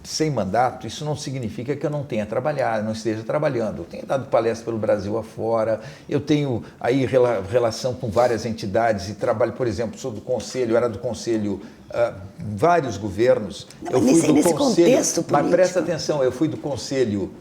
sem mandato, isso não significa que eu não tenha trabalhado, não esteja trabalhando. Eu tenho dado palestra pelo Brasil afora, eu tenho aí relação com várias entidades e trabalho, por exemplo, sou do conselho, era do conselho vários governos. Eu fui do conselho, contexto político. Mas presta atenção, eu fui do conselho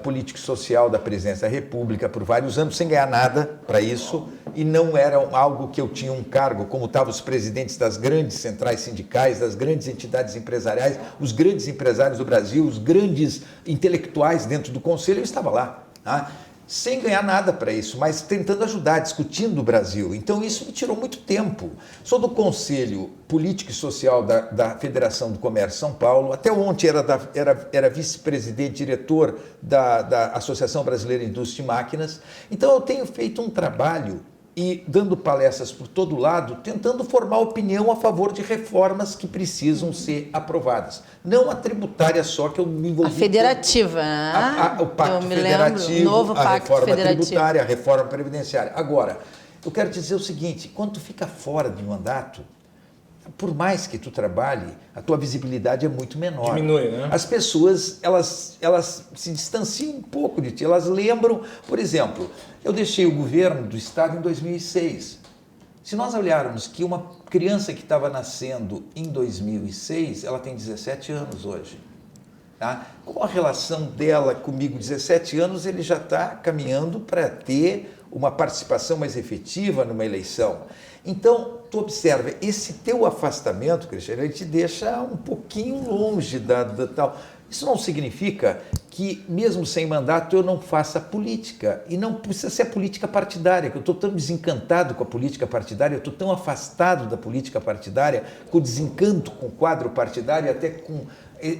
político-social da Presidência da República por vários anos, sem ganhar nada para isso, e não era algo que eu tinha um cargo, como estavam os presidentes das grandes centrais sindicais, das grandes entidades empresariais, os grandes empresários do Brasil, os grandes intelectuais dentro do conselho, eu estava lá, tá? Sem ganhar nada para isso, mas tentando ajudar, discutindo o Brasil. Então isso me tirou muito tempo. Sou do Conselho Político e Social da Federação do Comércio São Paulo, até ontem era vice-presidente, diretor da Associação Brasileira de Indústria e Máquinas. Então eu tenho feito um trabalho e dando palestras por todo lado, tentando formar opinião a favor de reformas que precisam ser aprovadas. Não a tributária só, que eu me envolvi... A federativa, o pacto federativo, novo a pacto reforma federativo. tributária, a reforma previdenciária. Agora, eu quero te dizer o seguinte, quando tu fica fora de mandato, por mais que tu trabalhe, a tua visibilidade é muito menor. Diminui, né? As pessoas, elas se distanciam um pouco de ti, elas lembram, por exemplo, eu deixei o governo do estado em 2006. Se nós olharmos que uma criança que estava nascendo em 2006, ela tem 17 anos hoje. Tá? Qual a relação dela comigo? 17 anos, ele já está caminhando para ter uma participação mais efetiva numa eleição. Então, tu observa, esse teu afastamento, Cristiano, ele te deixa um pouquinho longe da tal... Isso não significa que, mesmo sem mandato, eu não faça política. E não precisa ser a política partidária, que eu estou tão desencantado com a política partidária, eu estou tão afastado da política partidária, com desencanto com o quadro partidário, e até com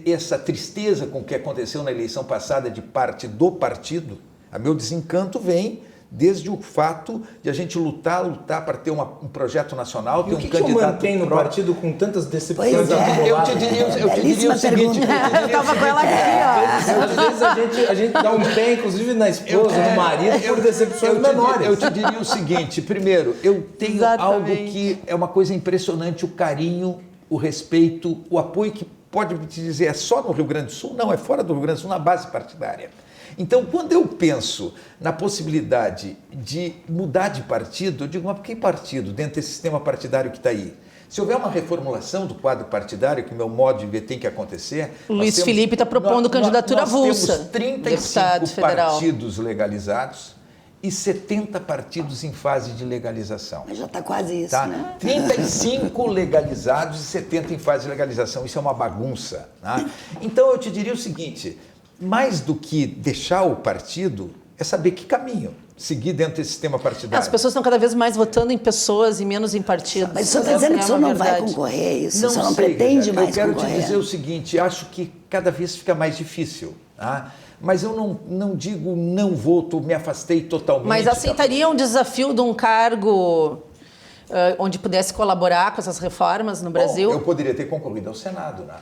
essa tristeza com o que aconteceu na eleição passada de parte do partido. O meu desencanto vem desde o fato de a gente lutar para ter um projeto nacional, ter um candidato... O que mantém no partido com tantas decepções acumuladas? Eu te diria o seguinte... Eu estava com ela aqui, ó. Às vezes a gente dá um pé, inclusive, na esposa, no marido, por decepções menores. Eu te diria o seguinte, primeiro, eu tenho algo que é uma coisa impressionante, o carinho, o respeito, o apoio que pode te dizer é só no Rio Grande do Sul? Não, é fora do Rio Grande do Sul, na base partidária. Então, quando eu penso na possibilidade de mudar de partido, eu digo, mas que partido dentro desse sistema partidário que está aí? Se houver uma reformulação do quadro partidário, que o meu modo de ver tem que acontecer... O Luiz Felipe está propondo candidatura avulsa. Nós temos 35 partidos legalizados e 70 partidos em fase de legalização. Mas já está quase isso, tá? né? 35 legalizados e 70 em fase de legalização. Isso é uma bagunça. Tá? Então, eu te diria o seguinte... Mais do que deixar o partido, é saber que caminho seguir dentro desse sistema partidário. As pessoas estão cada vez mais votando em pessoas e menos em partidos. Mas o senhor está dizendo que o senhor não vai concorrer, isso? O senhor não pretende mais concorrer? Eu quero te dizer o seguinte, acho que cada vez fica mais difícil. Tá? Mas eu não digo não vou, me afastei totalmente. Mas aceitaria um desafio de um cargo... onde pudesse colaborar com essas reformas no Brasil? Bom, eu poderia ter concorrido ao Senado, né?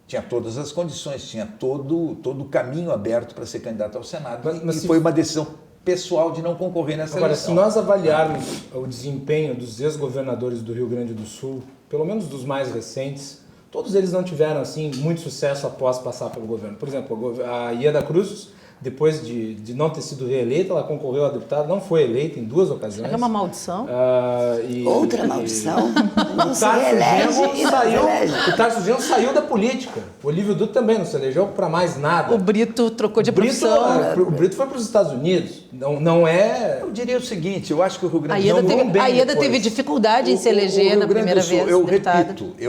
Tinha todas as condições, tinha todo o caminho aberto para ser candidato ao Senado. Mas foi uma decisão pessoal de não concorrer nessa eleição. Se nós avaliarmos o desempenho dos ex-governadores do Rio Grande do Sul, pelo menos dos mais recentes, todos eles não tiveram assim muito sucesso após passar pelo governo. Por exemplo, a Ieda Cruz, depois de não ter sido reeleita, ela concorreu a deputada, não foi eleita em 2 ocasiões. É uma maldição? Outra maldição. Não se reelege e não se elege. O Tarso Genro saiu da política. O Olívio Dutra também não se elegeu para mais nada. O Brito trocou de profissão. O Brito foi para os Estados Unidos. Não é... Eu diria o seguinte, eu acho que o Rio Grande do Sul... A Ieda teve dificuldade em se eleger na primeira vez. Eu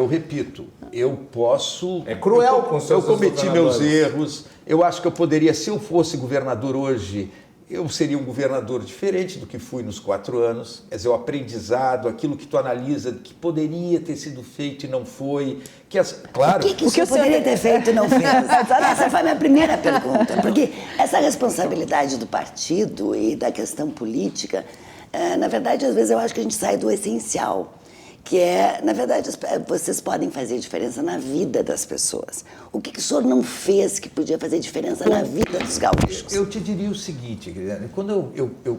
repito, eu posso... É cruel com os seus Eu cometi meus erros. Eu acho que eu poderia, se eu fosse governador hoje, eu seria um governador diferente do que fui nos 4 anos. Quer dizer, o aprendizado, aquilo que tu analisa, que poderia ter sido feito e não foi. Claro. O que o senhor poderia ter feito e não fez? Essa foi a minha primeira pergunta. Porque essa responsabilidade do partido e da questão política, na verdade, às vezes eu acho que a gente sai do essencial, que é, na verdade, vocês podem fazer diferença na vida das pessoas. O que o senhor não fez que podia fazer diferença na vida dos gaúchos? Eu te diria o seguinte, quando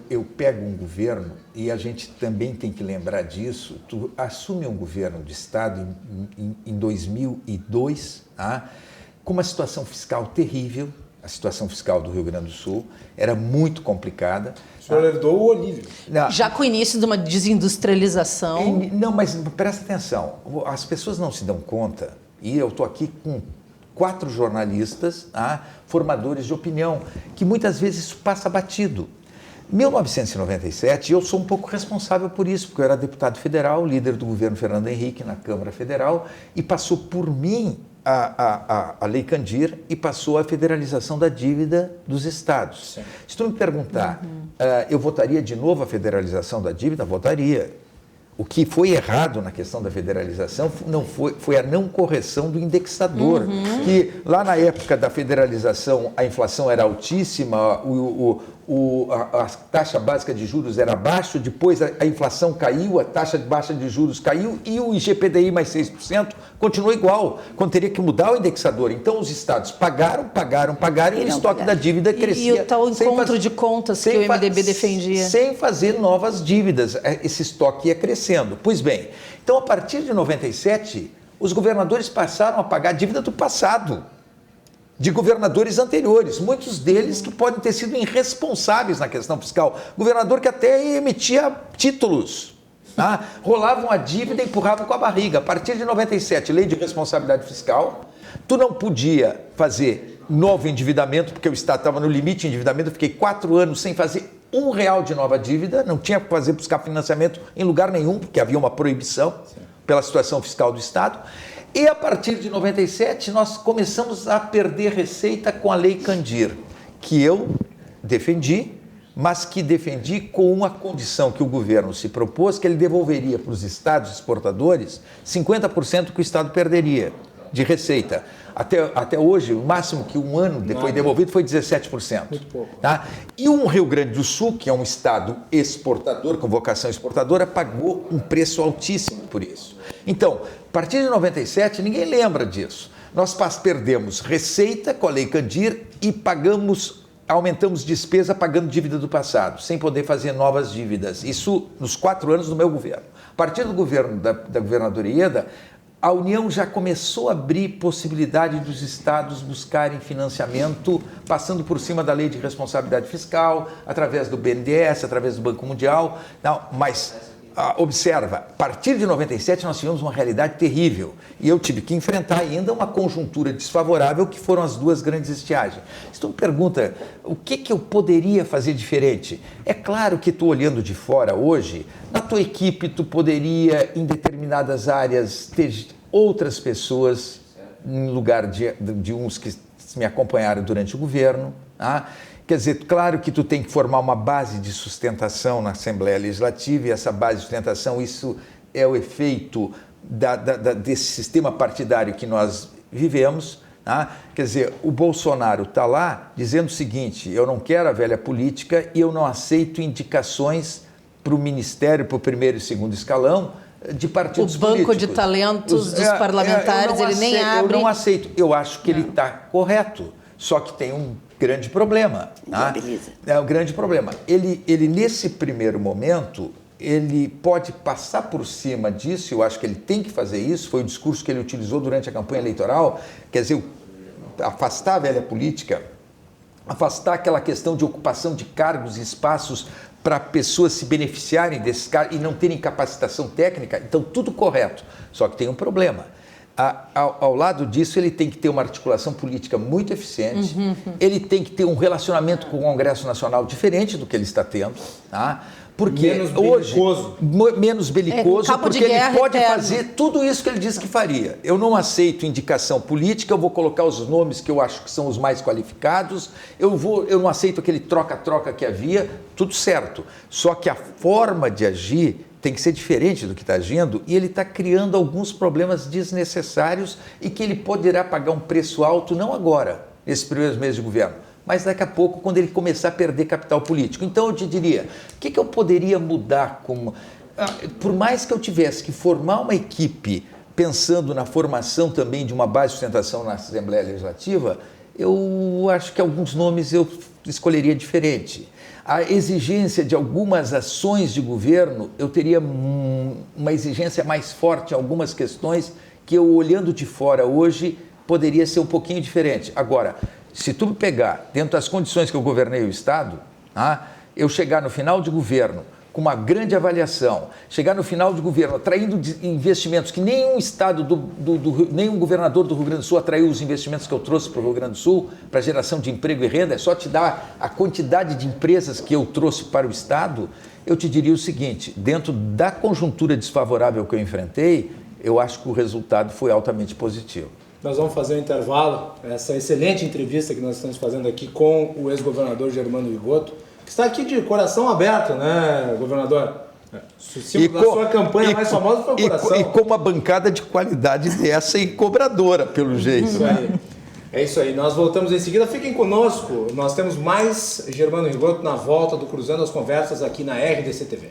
eu pego um governo, e a gente também tem que lembrar disso, tu assume um governo de Estado em 2002, com uma situação fiscal terrível. A situação fiscal do Rio Grande do Sul era muito complicada. O senhor herdou o Olívio. Já com o início de uma desindustrialização. Não, mas presta atenção, as pessoas não se dão conta, e eu estou aqui com 4 jornalistas, formadores de opinião, que muitas vezes isso passa batido. Em 1997, eu sou um pouco responsável por isso, porque eu era deputado federal, líder do governo Fernando Henrique na Câmara Federal, e passou por mim a Lei Candir e passou a federalização da dívida dos estados. Sim. Se tu me perguntar, eu votaria de novo a federalização da dívida? Votaria. O que foi errado na questão da federalização foi a não correção do indexador, que lá na época da federalização a inflação era altíssima, a taxa básica de juros era baixa, depois a inflação caiu, a taxa baixa de juros caiu e o IGPDI mais 6% continuou igual, quando teria que mudar o indexador. Então os estados pagaram e o estoque da dívida crescia. E o tal encontro de contas que o MDB defendia. Sem fazer novas dívidas, esse estoque ia crescendo. Pois bem, então a partir de 97, os governadores passaram a pagar a dívida do passado, de governadores anteriores, muitos deles que podem ter sido irresponsáveis na questão fiscal. Governador que até emitia títulos, rolavam a dívida e empurravam com a barriga. A partir de 97, lei de responsabilidade fiscal, tu não podia fazer novo endividamento, porque o Estado estava no limite de endividamento. Eu fiquei 4 anos sem fazer R$1 de nova dívida, não tinha que buscar financiamento em lugar nenhum, porque havia uma proibição pela situação fiscal do Estado. E a partir de 97, nós começamos a perder receita com a Lei Candir, que eu defendi, mas que defendi com uma condição que o governo se propôs, que ele devolveria para os estados exportadores 50% que o Estado perderia de receita. Até hoje, o máximo que um ano foi devolvido foi 17%. Muito pouco. E o Rio Grande do Sul, que é um estado exportador, com vocação exportadora, pagou um preço altíssimo por isso. Então, a partir de 97, ninguém lembra disso. Nós perdemos receita com a Lei Candir e aumentamos despesa pagando dívida do passado, sem poder fazer novas dívidas. Isso nos 4 anos do meu governo. A partir do governo da governadora Ieda, a União já começou a abrir possibilidade dos estados buscarem financiamento, passando por cima da Lei de Responsabilidade Fiscal, através do BNDES, através do Banco Mundial. Mas observa, a partir de 97 nós tivemos uma realidade terrível e eu tive que enfrentar ainda uma conjuntura desfavorável, que foram as 2 grandes estiagens. Se tu me pergunta o que eu poderia fazer diferente, é claro que tu olhando de fora hoje, na tua equipe tu poderia em determinadas áreas ter outras pessoas em lugar de uns que me acompanharam durante o governo, Quer dizer, claro que tu tem que formar uma base de sustentação na Assembleia Legislativa, e essa base de sustentação, isso é o efeito desse sistema partidário que nós vivemos. Quer dizer, o Bolsonaro está lá dizendo o seguinte: eu não quero a velha política e eu não aceito indicações para o ministério, para o 1º e 2º escalão de partidos políticos. O banco de talentos dos parlamentares, ele nem abre. Eu não aceito. Eu acho que ele está correto, só que tem um grande problema. É um grande problema. Ele, nesse primeiro momento, ele pode passar por cima disso, eu acho que ele tem que fazer isso, foi o discurso que ele utilizou durante a campanha eleitoral, quer dizer, afastar a velha política, afastar aquela questão de ocupação de cargos e espaços para pessoas se beneficiarem desses cargos e não terem capacitação técnica. Então, tudo correto, só que tem um problema. Ao lado disso, ele tem que ter uma articulação política muito eficiente, ele tem que ter um relacionamento com o Congresso Nacional diferente do que ele está tendo, Porque menos belicoso. Hoje, menos belicoso, porque ele pode fazer tudo isso que ele disse que faria. Eu não aceito indicação política, eu vou colocar os nomes que eu acho que são os mais qualificados, eu não aceito aquele troca-troca que havia, tudo certo. Só que a forma de agir tem que ser diferente do que está agindo, e ele está criando alguns problemas desnecessários e que ele poderá pagar um preço alto, não agora, nesses primeiros meses de governo, mas daqui a pouco, quando ele começar a perder capital político. Então, eu te diria, o que eu poderia mudar? Por mais que eu tivesse que formar uma equipe pensando na formação também de uma base de sustentação na Assembleia Legislativa, eu acho que alguns nomes eu escolheria diferente. A exigência de algumas ações de governo, eu teria uma exigência mais forte em algumas questões que eu, olhando de fora hoje, poderia ser um pouquinho diferente. Agora, se tu me pegar dentro das condições que eu governei o Estado, eu chegar no final de governo com uma grande avaliação, chegar no final de governo atraindo investimentos que nenhum estado, nenhum governador do Rio Grande do Sul atraiu os investimentos que eu trouxe para o Rio Grande do Sul, para geração de emprego e renda, é só te dar a quantidade de empresas que eu trouxe para o Estado, eu te diria o seguinte, dentro da conjuntura desfavorável que eu enfrentei, eu acho que o resultado foi altamente positivo. Nós vamos fazer um intervalo, essa excelente entrevista que nós estamos fazendo aqui com o ex-governador Germano Rigoto, que está aqui de coração aberto, né, governador? O símbolo da sua campanha mais famosa foi o coração. E com uma bancada de qualidade dessa e cobradora, pelo jeito. Isso aí. É isso aí. Nós voltamos em seguida. Fiquem conosco. Nós temos mais Germano Rigoto na volta do Cruzando as Conversas aqui na RDC TV.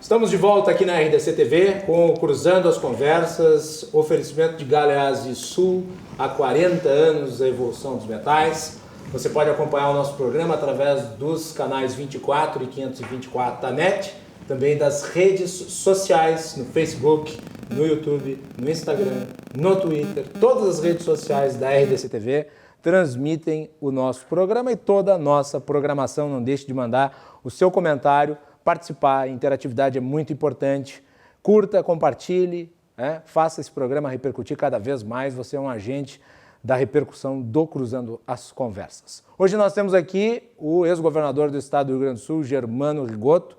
Estamos de volta aqui na RDC TV com o Cruzando as Conversas, oferecimento de Galeazzi Sul, há 40 anos da evolução dos metais. Você pode acompanhar o nosso programa através dos canais 24 e 524 da NET, também das redes sociais, no Facebook, no YouTube, no Instagram, no Twitter. Todas as redes sociais da RDC TV transmitem o nosso programa e toda a nossa programação. Não deixe de mandar o seu comentário, participar, a interatividade é muito importante. Curta, compartilhe, faça esse programa repercutir cada vez mais. Você é um agente da repercussão do Cruzando as Conversas. Hoje nós temos aqui o ex-governador do estado do Rio Grande do Sul, Germano Rigoto,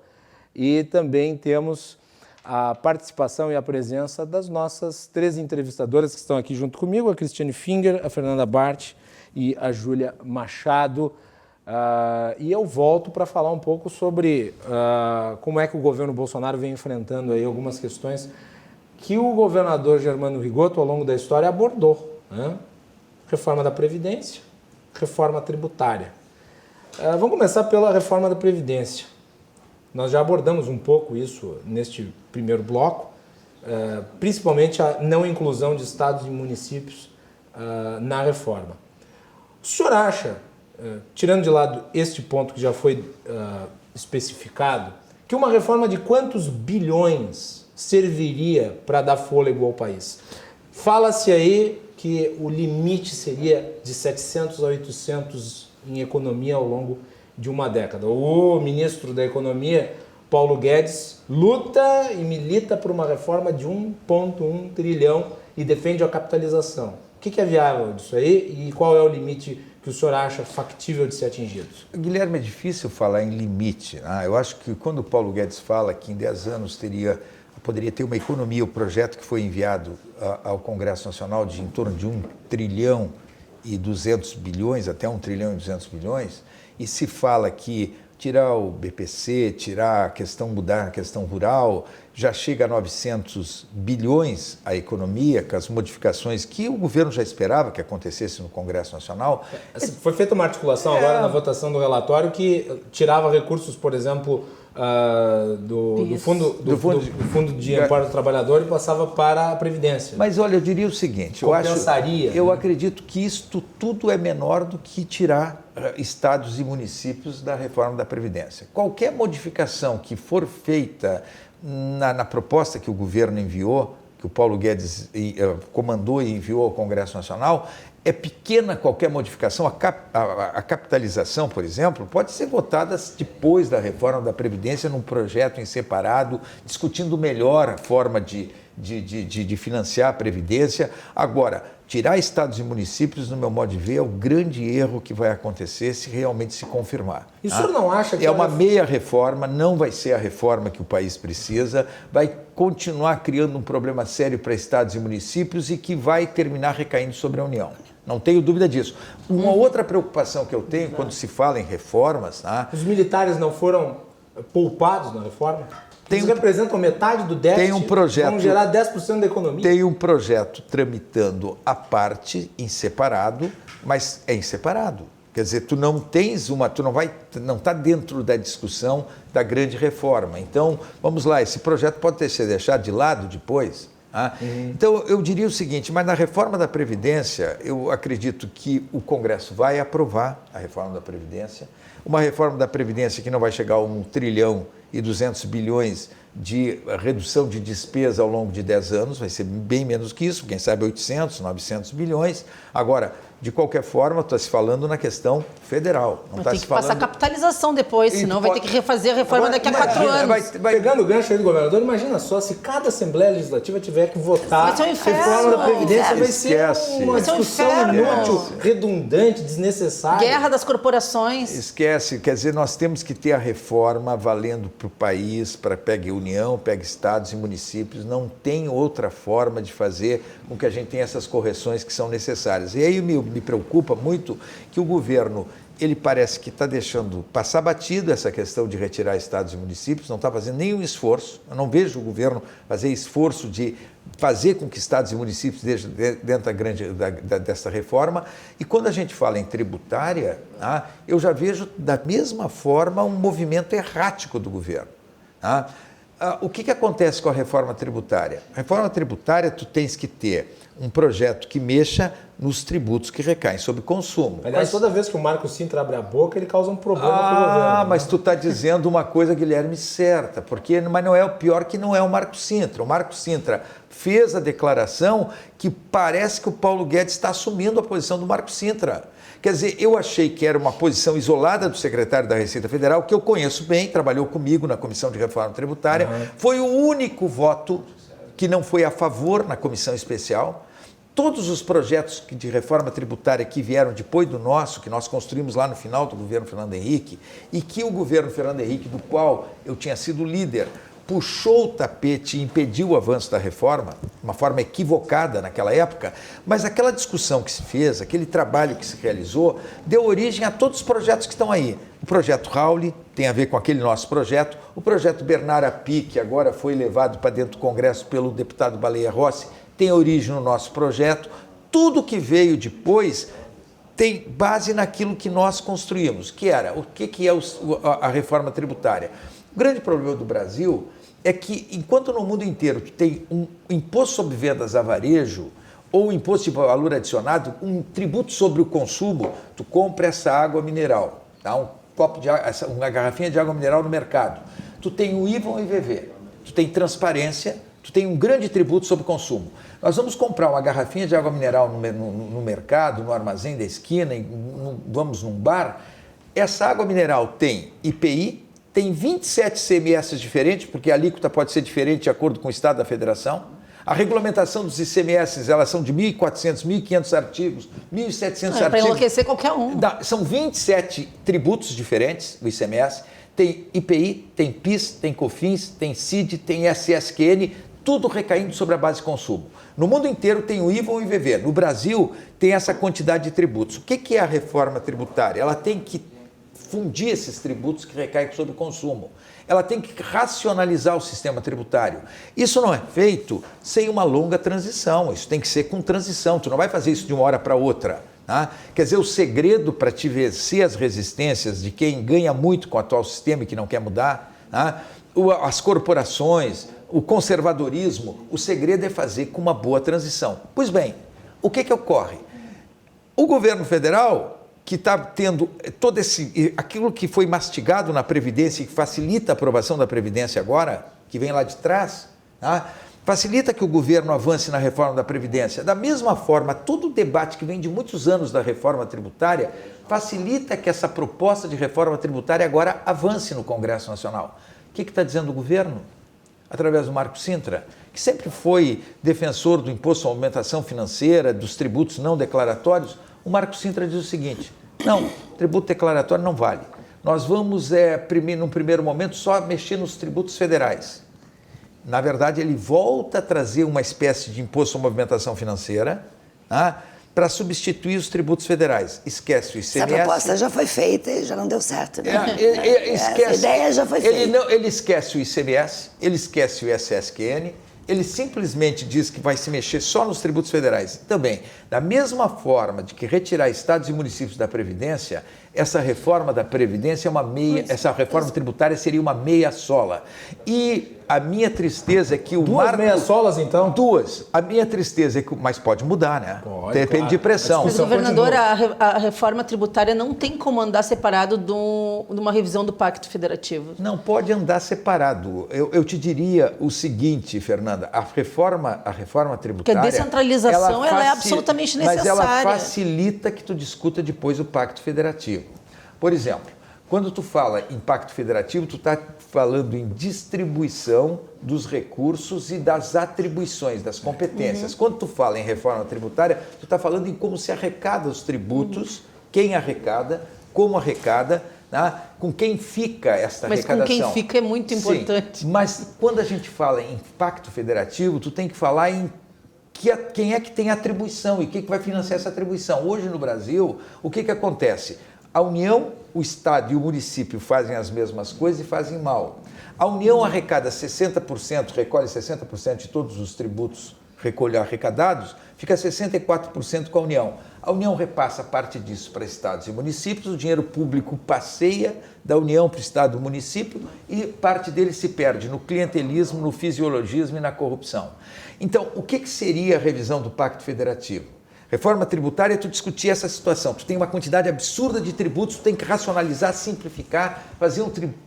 e também temos a participação e a presença das nossas 3 entrevistadoras que estão aqui junto comigo, a Cristiane Finger, a Fernanda Bart e a Júlia Machado. E eu volto para falar um pouco sobre como é que o governo Bolsonaro vem enfrentando aí algumas questões que o governador Germano Rigoto, ao longo da história, abordou. Reforma da Previdência, reforma tributária. Vamos começar pela reforma da Previdência. Nós já abordamos um pouco isso neste primeiro bloco, principalmente a não inclusão de estados e municípios na reforma. O senhor acha, tirando de lado este ponto que já foi especificado, que uma reforma de quantos bilhões serviria para dar fôlego ao país? Fala-se aí que o limite seria de 700 a 800 em economia ao longo de uma década. O ministro da Economia, Paulo Guedes, luta e milita por uma reforma de 1,1 trilhão e defende a capitalização. O que é viável disso aí e qual é o limite que o senhor acha factível de ser atingido? Guilherme, é difícil falar em limite. Eu acho que quando o Paulo Guedes fala que em 10 anos poderia ter uma economia, o projeto que foi enviado ao Congresso Nacional de em torno de 1 trilhão e 200 bilhões, até 1 trilhão e 200 bilhões, e se fala que tirar o BPC, mudar a questão rural, já chega a 900 bilhões a economia, com as modificações que o governo já esperava que acontecesse no Congresso Nacional. Foi feita uma articulação agora na votação do relatório que tirava recursos, por exemplo, do fundo de amparo do trabalhador e passava para a Previdência. Mas olha, eu diria o seguinte, eu acredito que isto tudo é menor do que tirar estados e municípios da reforma da Previdência. Qualquer modificação que for feita na proposta que o governo enviou, que o Paulo Guedes comandou e enviou ao Congresso Nacional, é pequena qualquer modificação. A capitalização, por exemplo, pode ser votada depois da reforma da Previdência num projeto em separado, discutindo melhor a forma de de financiar a Previdência. Agora, tirar estados e municípios, no meu modo de ver, é o grande erro que vai acontecer se realmente se confirmar. E o senhor não acha que... É uma meia reforma, não vai ser a reforma que o país precisa, vai continuar criando um problema sério para estados e municípios e que vai terminar recaindo sobre a União. Não tenho dúvida disso. Uma outra preocupação que eu tenho quando se fala em reformas... Tá? Os militares não foram poupados na reforma? Eles representam metade do déficit, vão gerar 10% da economia. Tem um projeto tramitando à parte, em separado, mas é em separado. Quer dizer, tu não está dentro da discussão da grande reforma. Então, vamos lá, esse projeto pode ser deixado de lado depois. Então, eu diria o seguinte, mas na reforma da Previdência, eu acredito que o Congresso vai aprovar a reforma da Previdência, uma reforma da Previdência que não vai chegar a 1 trilhão e 200 bilhões de redução de despesa ao longo de 10 anos, vai ser bem menos que isso, quem sabe 800, 900 bilhões. Agora, de qualquer forma, está se falando na questão federal. Não está tem que passar capitalização depois, senão vai ter que refazer a reforma daqui a 4 anos. Pegando o gancho aí do governador, imagina só, se cada Assembleia Legislativa tiver que votar a reforma da Previdência, vai ser uma discussão inútil, redundante, desnecessária. Guerra das corporações. Esquece, quer dizer, nós temos que ter a reforma valendo para o país, para pegue União, pegue estados e municípios, não tem outra forma de fazer com que a gente tenha essas correções que são necessárias. E aí me preocupa muito que o governo, ele parece que está deixando passar batido essa questão de retirar estados e municípios, não está fazendo nenhum esforço. Eu não vejo o governo fazer esforço de fazer com que estados e municípios estejam dentro dessa reforma. E quando a gente fala em tributária, eu já vejo da mesma forma um movimento errático do governo. O que acontece com a reforma tributária? A reforma tributária, tu tens que ter um projeto que mexa nos tributos que recaem sobre consumo. Aliás, toda vez que o Marco Sintra abre a boca, ele causa um problema para o governo. Mas tu está dizendo uma coisa, Guilherme, certa, mas não é o pior que não é o Marco Sintra. O Marco Sintra fez a declaração que parece que o Paulo Guedes está assumindo a posição do Marco Sintra. Quer dizer, eu achei que era uma posição isolada do secretário da Receita Federal, que eu conheço bem, trabalhou comigo na Comissão de Reforma Tributária, foi o único voto que não foi a favor na comissão especial. Todos os projetos de reforma tributária que vieram depois do nosso, que nós construímos lá no final do governo Fernando Henrique, e que o governo Fernando Henrique, do qual eu tinha sido líder, puxou o tapete e impediu o avanço da reforma, uma forma equivocada naquela época, mas aquela discussão que se fez, aquele trabalho que se realizou, deu origem a todos os projetos que estão aí. O projeto Rauli tem a ver com aquele nosso projeto, o projeto Bernard Api, que agora foi levado para dentro do Congresso pelo deputado Baleia Rossi, tem origem no nosso projeto. Tudo que veio depois tem base naquilo que nós construímos, que era o que é a reforma tributária. O grande problema do Brasil é que, enquanto no mundo inteiro tu tem um imposto sobre vendas a varejo ou um imposto de valor adicionado, um tributo sobre o consumo, tu compra essa água mineral, tá? Uma garrafinha de água mineral no mercado. Tu tem o IVA ou o IVV, tu tem transparência, tu tem um grande tributo sobre o consumo. Nós vamos comprar uma garrafinha de água mineral no mercado, no armazém da esquina, vamos num bar, essa água mineral tem IPI, tem 27 ICMS diferentes, porque a alíquota pode ser diferente de acordo com o estado da federação. A regulamentação dos ICMS, elas são de 1.400, 1.500 artigos, 1.700 artigos. Para enlouquecer qualquer um. São 27 tributos diferentes, o ICMS. Tem IPI, tem PIS, tem COFINS, tem CID, tem SSQN, tudo recaindo sobre a base de consumo. No mundo inteiro tem o IVA ou o IVV. No Brasil tem essa quantidade de tributos. O que é a reforma tributária? Ela tem que fundir esses tributos que recaem sobre o consumo. Ela tem que racionalizar o sistema tributário. Isso não é feito sem uma longa transição, isso tem que ser com transição, tu não vai fazer isso de uma hora para outra. Tá? Quer dizer, o segredo para te vencer as resistências de quem ganha muito com o atual sistema e que não quer mudar, tá? As corporações, o conservadorismo, o segredo é fazer com uma boa transição. Pois bem, o que ocorre? O governo federal, que está tendo todo aquilo que foi mastigado na Previdência e que facilita a aprovação da Previdência agora, que vem lá de trás, tá? Facilita que o governo avance na reforma da Previdência. Da mesma forma, todo o debate que vem de muitos anos da reforma tributária facilita que essa proposta de reforma tributária agora avance no Congresso Nacional. O que está dizendo o governo? Através do Marco Sintra, que sempre foi defensor do imposto à movimentação financeira, dos tributos não declaratórios, o Marco Sintra diz o seguinte: não, tributo declaratório não vale. Nós vamos, num primeiro momento, só mexer nos tributos federais. Na verdade, ele volta a trazer uma espécie de imposto à movimentação financeira, tá, para substituir os tributos federais. Esquece o ICMS. Essa proposta já foi feita e já não deu certo, né? Esquece, essa ideia já foi feita. Ele esquece o ICMS, ele esquece o ISSQN, ele simplesmente diz que vai se mexer só nos tributos federais. Também, da mesma forma de que retirar estados e municípios da Previdência, essa reforma da Previdência é uma meia, essa reforma tributária seria uma meia sola. E a minha tristeza é que o Duas meias solas, então? Duas. A minha tristeza é que... Mas pode mudar, né? Pode, depende claro. de pressão. Mas, governador, a reforma tributária não tem como andar separado de uma revisão do Pacto Federativo. Não pode andar separado. Eu te diria o seguinte, Fernanda, a reforma tributária... Porque a descentralização ela é absolutamente necessária. Mas ela facilita que tu discuta depois o Pacto Federativo. Por exemplo, quando tu fala em Pacto Federativo, tu está falando em distribuição dos recursos e das atribuições, das competências. Quando tu fala em reforma tributária, tu está falando em como se arrecada os tributos, quem arrecada, como arrecada, tá? Com quem fica esta arrecadação. Mas com quem fica é muito importante. Sim, mas quando a gente fala em Pacto Federativo, tu tem que falar em quem é que tem atribuição e quem que vai financiar essa atribuição. Hoje no Brasil, o que acontece? A União, o Estado e o município fazem as mesmas coisas e fazem mal. A União arrecada 60%, recolhe 60% de todos os tributos arrecadados, fica 64% com a União. A União repassa parte disso para estados e municípios, o dinheiro público passeia da União para o Estado e município e parte dele se perde no clientelismo, no fisiologismo e na corrupção. Então, o que seria a revisão do Pacto Federativo? Reforma tributária é tu discutir essa situação. Tu tem uma quantidade absurda de tributos, tu tem que racionalizar, simplificar, fazer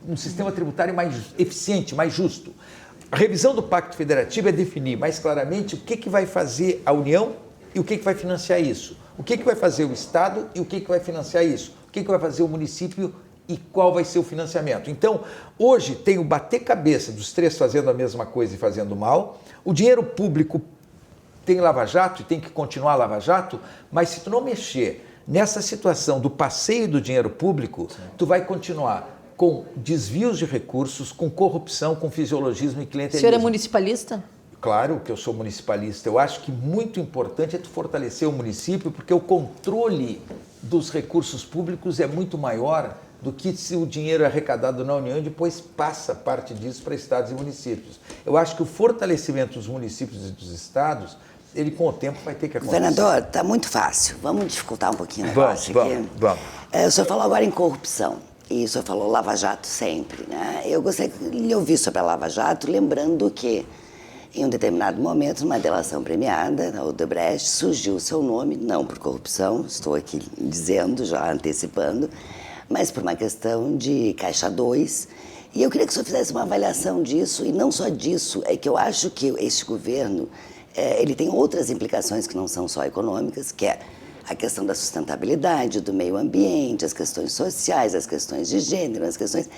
um sistema tributário mais eficiente, mais justo. A revisão do Pacto Federativo é definir mais claramente o que vai fazer a União e o que vai financiar isso. O que vai fazer o Estado e o que vai financiar isso. O que vai fazer o município e qual vai ser o financiamento. Então, hoje tem o bater cabeça dos três fazendo a mesma coisa e fazendo mal. O dinheiro público tem lava-jato e tem que continuar lava-jato, mas se tu não mexer nessa situação do passeio do dinheiro público, tu vai continuar com desvios de recursos, com corrupção, com fisiologismo e clientelismo. O senhor é municipalista? Claro que eu sou municipalista. Eu acho que muito importante é tu fortalecer o município, porque o controle dos recursos públicos é muito maior do que se o dinheiro é arrecadado na União e depois passa parte disso para estados e municípios. Eu acho que o fortalecimento dos municípios e dos estados, ele com o tempo vai ter que acontecer. Governador, está muito fácil. Vamos dificultar um pouquinho o negócio aqui. Vamos. O senhor falou agora em corrupção. E o senhor falou Lava Jato sempre, né? Eu gostaria de lhe ouvir sobre a Lava Jato, lembrando que em um determinado momento, numa delação premiada, na Odebrecht, surgiu o seu nome, não por corrupção, estou aqui dizendo, já antecipando, mas por uma questão de Caixa 2. E eu queria que o senhor fizesse uma avaliação disso, e não só disso, é que eu acho que este governo, ele tem outras implicações que não são só econômicas, que é a questão da sustentabilidade, do meio ambiente, as questões sociais, as questões de gênero, as questões...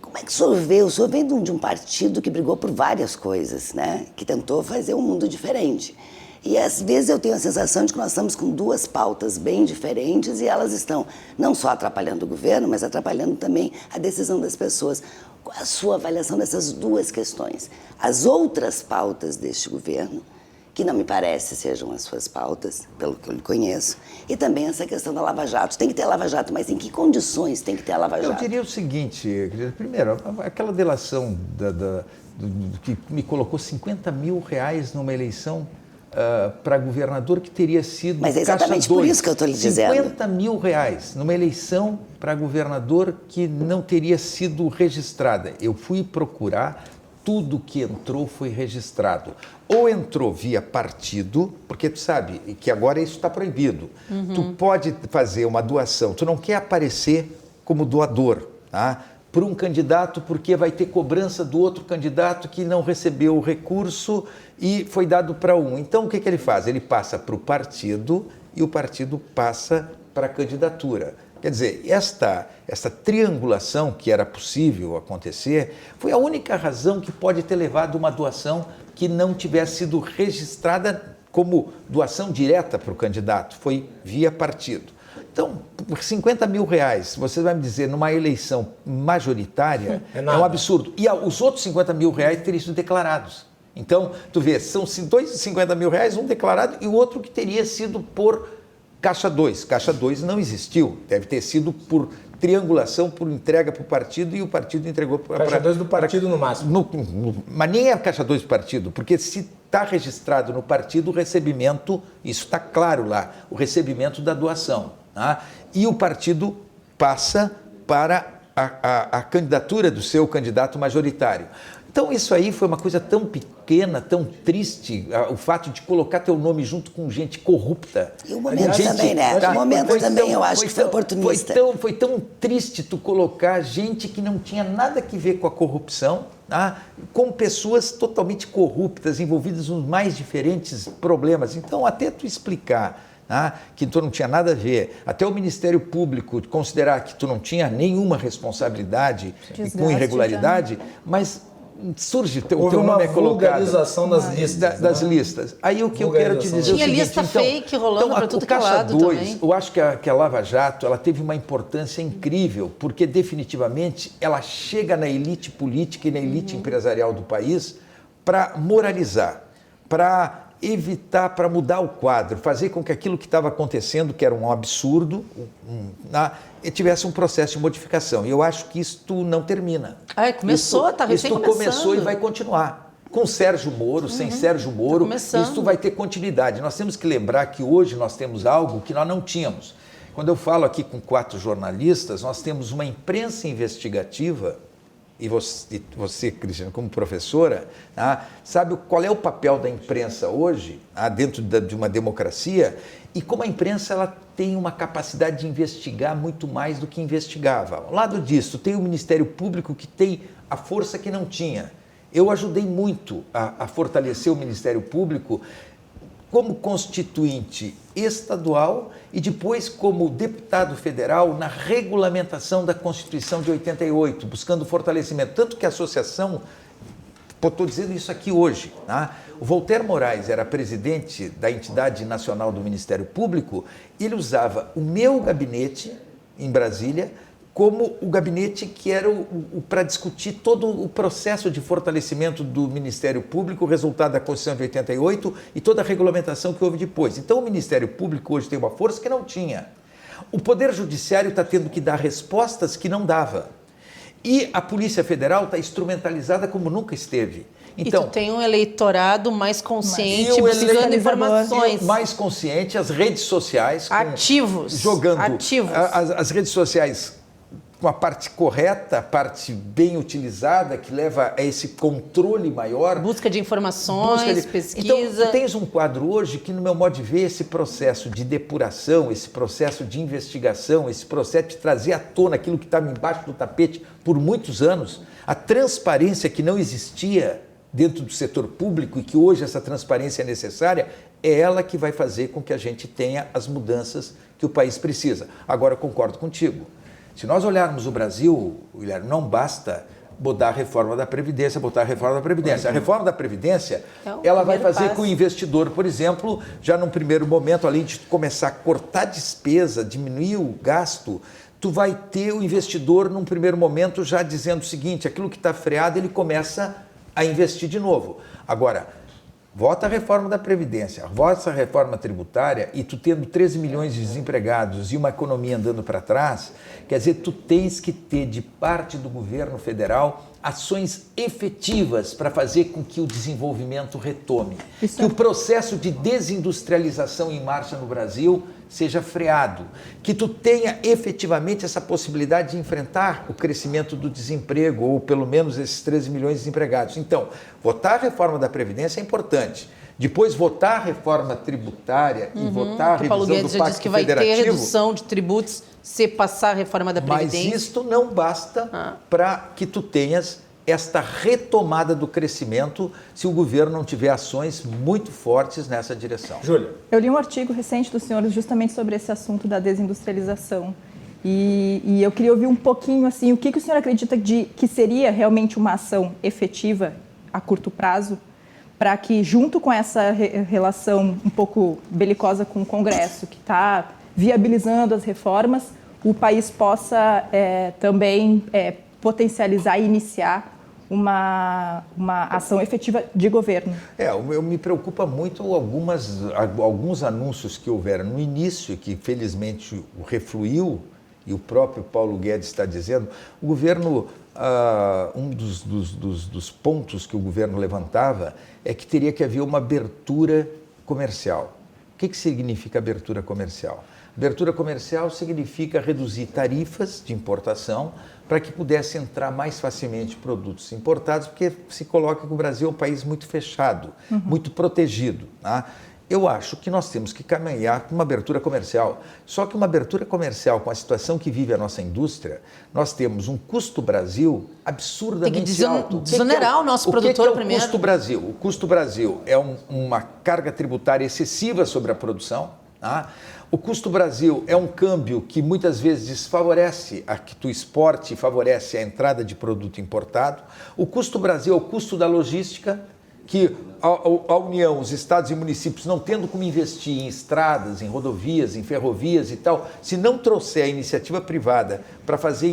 Como é que o senhor vê? O senhor vem de um partido que brigou por várias coisas, né? Que tentou fazer um mundo diferente. E às vezes eu tenho a sensação de que nós estamos com duas pautas bem diferentes e elas estão não só atrapalhando o governo, mas atrapalhando também a decisão das pessoas. Qual é a sua avaliação dessas duas questões? As outras pautas deste governo, que não me parece sejam as suas pautas, pelo que eu lhe conheço, e também essa questão da Lava Jato. Tem que ter a Lava Jato, mas em que condições tem que ter a Lava Jato? Eu diria o seguinte, primeiro, aquela delação que me colocou 50 mil reais numa eleição para governador que teria sido... Mas é exatamente por isso que eu estou lhe dizendo. 50 mil reais numa eleição para governador que não teria sido registrada. Eu fui procurar... Tudo que entrou foi registrado. Ou entrou via partido, porque tu sabe que agora isso está proibido. Tu pode fazer uma doação, tu não quer aparecer como doador, tá? Por um candidato, porque vai ter cobrança do outro candidato que não recebeu o recurso e foi dado para um. Então, o que ele faz? Ele passa para o partido e o partido passa para a candidatura. Quer dizer, esta triangulação que era possível acontecer foi a única razão que pode ter levado uma doação que não tivesse sido registrada como doação direta para o candidato, foi via partido. Então, por R$50 mil, você vai me dizer, numa eleição majoritária, é um absurdo. E os outros R$50 mil teriam sido declarados. Então, tu vê, são dois R$50 mil, um declarado e o outro que teria sido por Caixa 2. Caixa 2 não existiu, deve ter sido por triangulação, por entrega para o partido e o partido entregou para... Caixa 2 do partido no máximo. Mas nem é Caixa 2 do partido, porque se está registrado no partido o recebimento, isso está claro lá, o recebimento da doação. Tá? E o partido passa para a candidatura do seu candidato majoritário. Então isso aí foi uma coisa tão pequena, tão triste, o fato de colocar teu nome junto com gente corrupta. E o momento também, né? O momento também, eu acho que foi oportunista. Foi tão triste tu colocar gente que não tinha nada a ver com a corrupção, tá? Com pessoas totalmente corruptas, envolvidas nos mais diferentes problemas. Então até tu explicar que tu não tinha nada a ver, até o Ministério Público considerar que tu não tinha nenhuma responsabilidade com irregularidade, mas surge o teu nome é colocado. Vulgarização das listas. Aí o que eu quero te dizer é o seguinte, tinha lista fake rolando para tudo que é lado Caixa 2, também. eu acho que a Lava Jato ela teve uma importância incrível, porque definitivamente ela chega na elite política e na elite empresarial do país para moralizar, para evitar, para mudar o quadro, fazer com que aquilo que estava acontecendo, que era um absurdo, tivesse um processo de modificação. E eu acho que isto não termina. Está recém começando. Começou e vai continuar. Com Sérgio Moro, sem Sérgio Moro, isso vai ter continuidade. Nós temos que lembrar que hoje nós temos algo que nós não tínhamos. Quando eu falo aqui com 4 jornalistas, nós temos uma imprensa investigativa. E você, Cristiano, como professora, sabe qual é o papel da imprensa hoje, dentro de uma democracia, e como a imprensa ela tem uma capacidade de investigar muito mais do que investigava. Ao lado disso, tem o Ministério Público que tem a força que não tinha. Eu ajudei muito a fortalecer o Ministério Público como constituinte estadual e depois como deputado federal na regulamentação da Constituição de 88, buscando fortalecimento. Tanto que a associação, estou dizendo isso aqui hoje, o Voltaire Moraes era presidente da entidade nacional do Ministério Público, ele usava o meu gabinete em Brasília como o gabinete que era para discutir todo o processo de fortalecimento do Ministério Público, o resultado da Constituição de 88 e toda a regulamentação que houve depois. Então o Ministério Público hoje tem uma força que não tinha. O Poder Judiciário está tendo que dar respostas que não dava. E a Polícia Federal está instrumentalizada como nunca esteve. Então, e tu tem um eleitorado mais consciente, buscando informações. Mais consciente, as redes sociais. Jogando as redes sociais com a parte correta, a parte bem utilizada, que leva a esse controle maior. Busca de informações, pesquisa. Então, tu tens um quadro hoje que, no meu modo de ver, esse processo de depuração, esse processo de investigação, esse processo de trazer à tona aquilo que estava embaixo do tapete por muitos anos, a transparência que não existia dentro do setor público e que hoje essa transparência é necessária, é ela que vai fazer com que a gente tenha as mudanças que o país precisa. Agora, eu concordo contigo. Se nós olharmos o Brasil, Guilherme, não basta botar a reforma da Previdência, A reforma da Previdência, ela vai fazer com o investidor, por exemplo, já num primeiro momento, além de começar a cortar despesa, diminuir o gasto, tu vai ter o investidor num primeiro momento já dizendo o seguinte, aquilo que está freado, ele começa a investir de novo. Agora, vota a reforma da Previdência, vota a reforma tributária e tu tendo 13 milhões de desempregados e uma economia andando para trás, quer dizer, tu tens que ter de parte do governo federal ações efetivas para fazer com que o desenvolvimento retome. Que o processo de desindustrialização em marcha no Brasil seja freado, que tu tenha efetivamente essa possibilidade de enfrentar o crescimento do desemprego, ou pelo menos esses 13 milhões de desempregados. Então, votar a reforma da Previdência é importante. Depois, votar a reforma tributária e votar a revisão Paulo Guedes do já Pacto disse que vai Federativo, ter redução de tributos se passar a reforma da Previdência. Mas isto não basta para que tu tenhas esta retomada do crescimento se o governo não tiver ações muito fortes nessa direção. Júlia. Eu li um artigo recente do senhor justamente sobre esse assunto da desindustrialização. E eu queria ouvir um pouquinho, assim, o que o senhor acredita que seria realmente uma ação efetiva a curto prazo, para que, junto com essa relação um pouco belicosa com o Congresso, que está viabilizando as reformas, o país possa também potencializar e iniciar uma ação efetiva de governo? Me preocupa muito alguns anúncios que houveram no início, que felizmente refluiu, e o próprio Paulo Guedes está dizendo. O governo, um dos pontos que o governo levantava é que teria que haver uma abertura comercial. O que significa abertura comercial? Abertura comercial significa reduzir tarifas de importação para que pudesse entrar mais facilmente produtos importados, porque se coloca que o Brasil é um país muito fechado, muito protegido, tá? Eu acho que nós temos que caminhar com uma abertura comercial. Só que uma abertura comercial, com a situação que vive a nossa indústria, nós temos um custo Brasil absurdamente alto. Tem que desonerar o nosso produtor primeiro. O custo Brasil? O custo Brasil é uma carga tributária excessiva sobre a produção. Tá? O custo Brasil é um câmbio que muitas vezes desfavorece a que tu exporte e favorece a entrada de produto importado. O custo Brasil é o custo da logística, que a União, os estados e municípios não tendo como investir em estradas, em rodovias, em ferrovias e tal, se não trouxer a iniciativa privada para fazer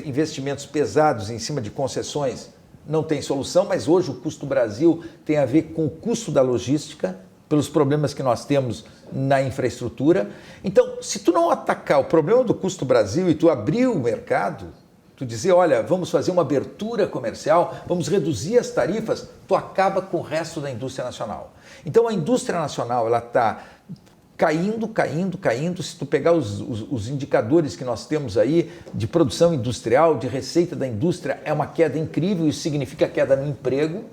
investimentos pesados em cima de concessões, não tem solução. Mas hoje o custo Brasil tem a ver com o custo da logística, pelos problemas que nós temos na infraestrutura. Então, se tu não atacar o problema do custo Brasil e tu abrir o mercado, tu dizer, olha, vamos fazer uma abertura comercial, vamos reduzir as tarifas, tu acaba com o resto da indústria nacional. Então, a indústria nacional, ela está caindo. Se tu pegar os indicadores que nós temos aí de produção industrial, de receita da indústria, é uma queda incrível, isso significa queda no emprego,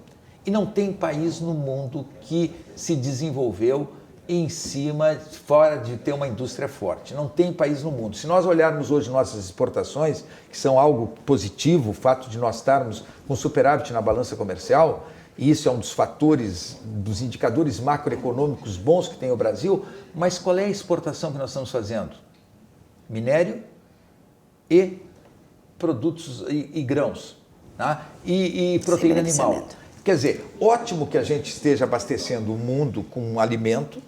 e não tem país no mundo que se desenvolveu fora de ter uma indústria forte. Não tem país no mundo. Se nós olharmos hoje nossas exportações, que são algo positivo, o fato de nós estarmos com superávit na balança comercial, e isso é um dos fatores, dos indicadores macroeconômicos bons que tem o Brasil, mas qual é a exportação que nós estamos fazendo? Minério e produtos e grãos, tá? E proteína animal. Quer dizer, ótimo que a gente esteja abastecendo o mundo com alimento,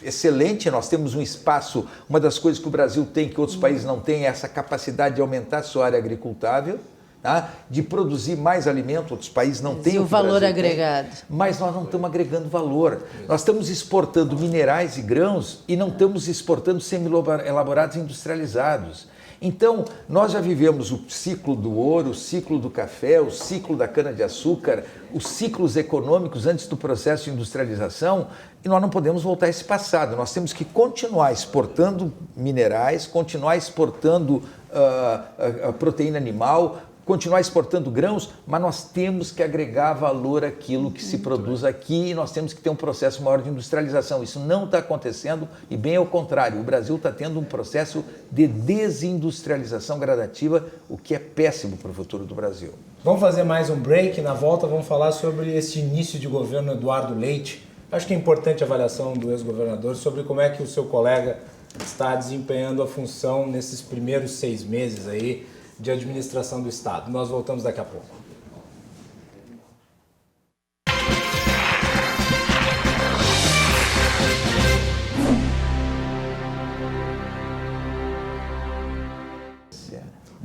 excelente, nós temos um espaço, uma das coisas que o Brasil tem, que outros países não têm, é essa capacidade de aumentar a sua área agricultável, tá? De produzir mais alimento, outros países não têm. E o valor agregado. Mas nós não estamos agregando valor. Nós estamos exportando minerais e grãos e não estamos exportando semi-elaborados industrializados. Então, nós já vivemos o ciclo do ouro, o ciclo do café, o ciclo da cana-de-açúcar, os ciclos econômicos antes do processo de industrialização, e nós não podemos voltar a esse passado. Nós temos que continuar exportando minerais, continuar exportando proteína animal, continuar exportando grãos, mas nós temos que agregar valor àquilo que se produz aqui, e nós temos que ter um processo maior de industrialização. Isso não está acontecendo, e bem ao contrário, o Brasil está tendo um processo de desindustrialização gradativa, o que é péssimo para o futuro do Brasil. Vamos fazer mais um break, na volta vamos falar sobre esse início de governo Eduardo Leite. Acho que é importante a avaliação do ex-governador sobre como é que o seu colega está desempenhando a função nesses primeiros 6 meses aí de administração do Estado. Nós voltamos daqui a pouco.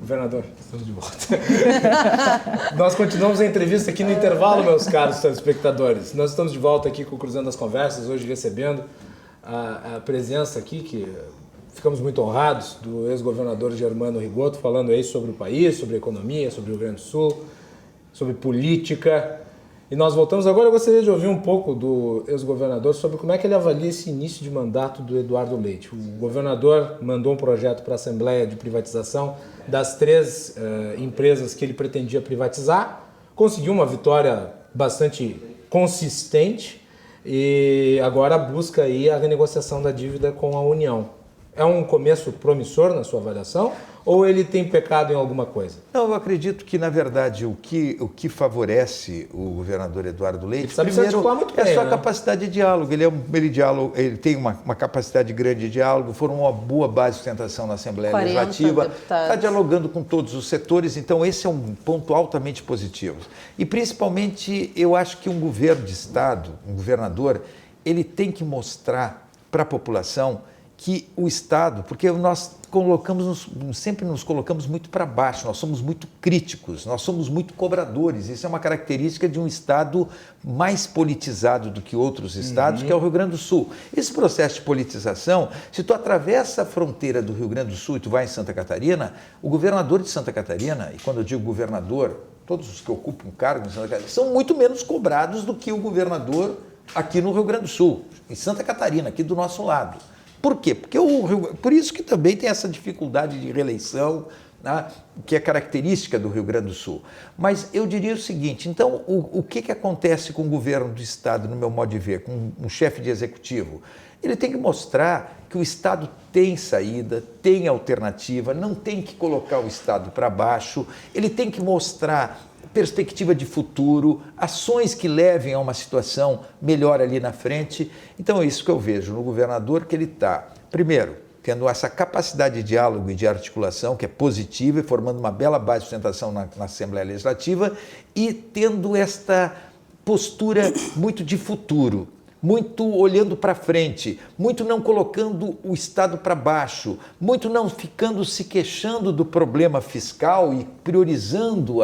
Governador, estamos de volta. Nós continuamos a entrevista aqui no intervalo, meus caros telespectadores. Nós estamos de volta aqui com o Cruzando as Conversas, hoje recebendo a presença aqui, que ficamos muito honrados, do ex-governador Germano Rigoto, falando aí sobre o país, sobre a economia, sobre o Rio Grande do Sul, sobre política. E nós voltamos agora. Eu gostaria de ouvir um pouco do ex-governador sobre como é que ele avalia esse início de mandato do Eduardo Leite. O governador mandou um projeto para a Assembleia de privatização das 3 empresas que ele pretendia privatizar, conseguiu uma vitória bastante consistente e agora busca aí a renegociação da dívida com a União. É um começo promissor na sua avaliação? Ou ele tem pecado em alguma coisa? Não, eu acredito que, na verdade, o que favorece o governador Eduardo Leite, primeiro, muito bem, é a sua capacidade de diálogo. Ele tem uma capacidade grande de diálogo, foram uma boa base de sustentação na Assembleia Legislativa, está dialogando com todos os setores, então esse é um ponto altamente positivo. E, principalmente, eu acho que um governo de Estado, um governador, ele tem que mostrar para a população que o Estado, porque nós sempre nos colocamos muito para baixo, nós somos muito críticos, nós somos muito cobradores, isso é uma característica de um Estado mais politizado do que outros estados, que é o Rio Grande do Sul. Esse processo de politização, se tu atravessa a fronteira do Rio Grande do Sul e tu vai em Santa Catarina, o governador de Santa Catarina, e quando eu digo governador, todos os que ocupam cargo em Santa Catarina, são muito menos cobrados do que o governador aqui no Rio Grande do Sul, em Santa Catarina, aqui do nosso lado. Por quê? Porque por isso que também tem essa dificuldade de reeleição, né, que é característica do Rio Grande do Sul. Mas eu diria o seguinte, então, o que acontece com o governo do Estado, no meu modo de ver, com um chefe de executivo? Ele tem que mostrar que o Estado tem saída, tem alternativa, não tem que colocar o Estado para baixo, ele tem que mostrar perspectiva de futuro, ações que levem a uma situação melhor ali na frente. Então é isso que eu vejo no governador, que ele está, primeiro, tendo essa capacidade de diálogo e de articulação, que é positiva, e formando uma bela base de sustentação na Assembleia Legislativa, e tendo esta postura muito de futuro, muito olhando para frente, muito não colocando o Estado para baixo, muito não ficando se queixando do problema fiscal e priorizando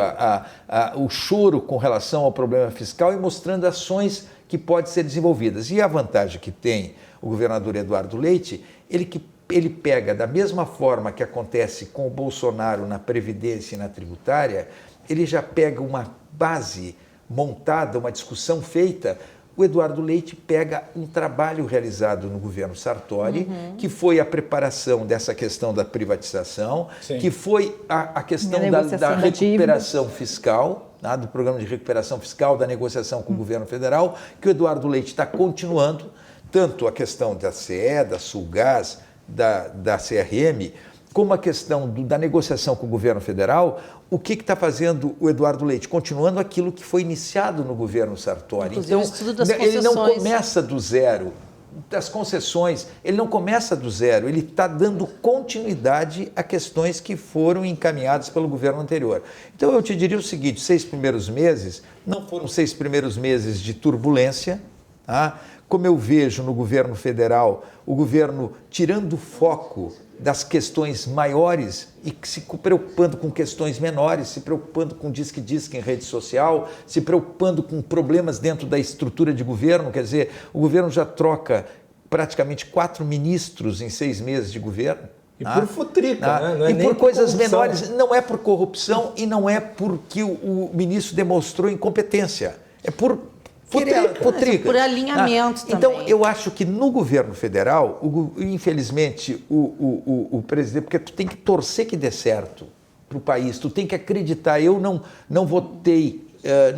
o choro com relação ao problema fiscal e mostrando ações que podem ser desenvolvidas. E a vantagem que tem o governador Eduardo Leite, ele pega da mesma forma que acontece com o Bolsonaro na Previdência e na tributária, ele já pega uma base montada, uma discussão feita. O Eduardo Leite pega um trabalho realizado no governo Sartori, que foi a preparação dessa questão da privatização, Sim. que foi a questão da recuperação fiscal, né, do programa de recuperação fiscal, da negociação com o governo federal, que o Eduardo Leite está continuando, tanto a questão da CE, da Sulgás, da CRM, como a questão da negociação com o governo federal. O que está fazendo o Eduardo Leite? Continuando aquilo que foi iniciado no governo Sartori. Inclusive, então, ele não começa do zero. Das concessões, ele não começa do zero, ele está dando continuidade a questões que foram encaminhadas pelo governo anterior. Então, eu te diria o seguinte, 6 primeiros meses, não foram 6 primeiros meses de turbulência, tá? Como eu vejo no governo federal, o governo tirando o foco das questões maiores e se preocupando com questões menores, se preocupando com disque-disque em rede social, se preocupando com problemas dentro da estrutura de governo. Quer dizer, o governo já troca praticamente 4 ministros em 6 meses de governo. E por futrica, né? Não é e nem por coisas corrupção. menores, não é por corrupção e não é porque o ministro demonstrou incompetência, é por por alinhamento também. Então, eu acho que no governo federal, infelizmente, o presidente, porque tu tem que torcer que dê certo para o país, tu tem que acreditar. Eu não votei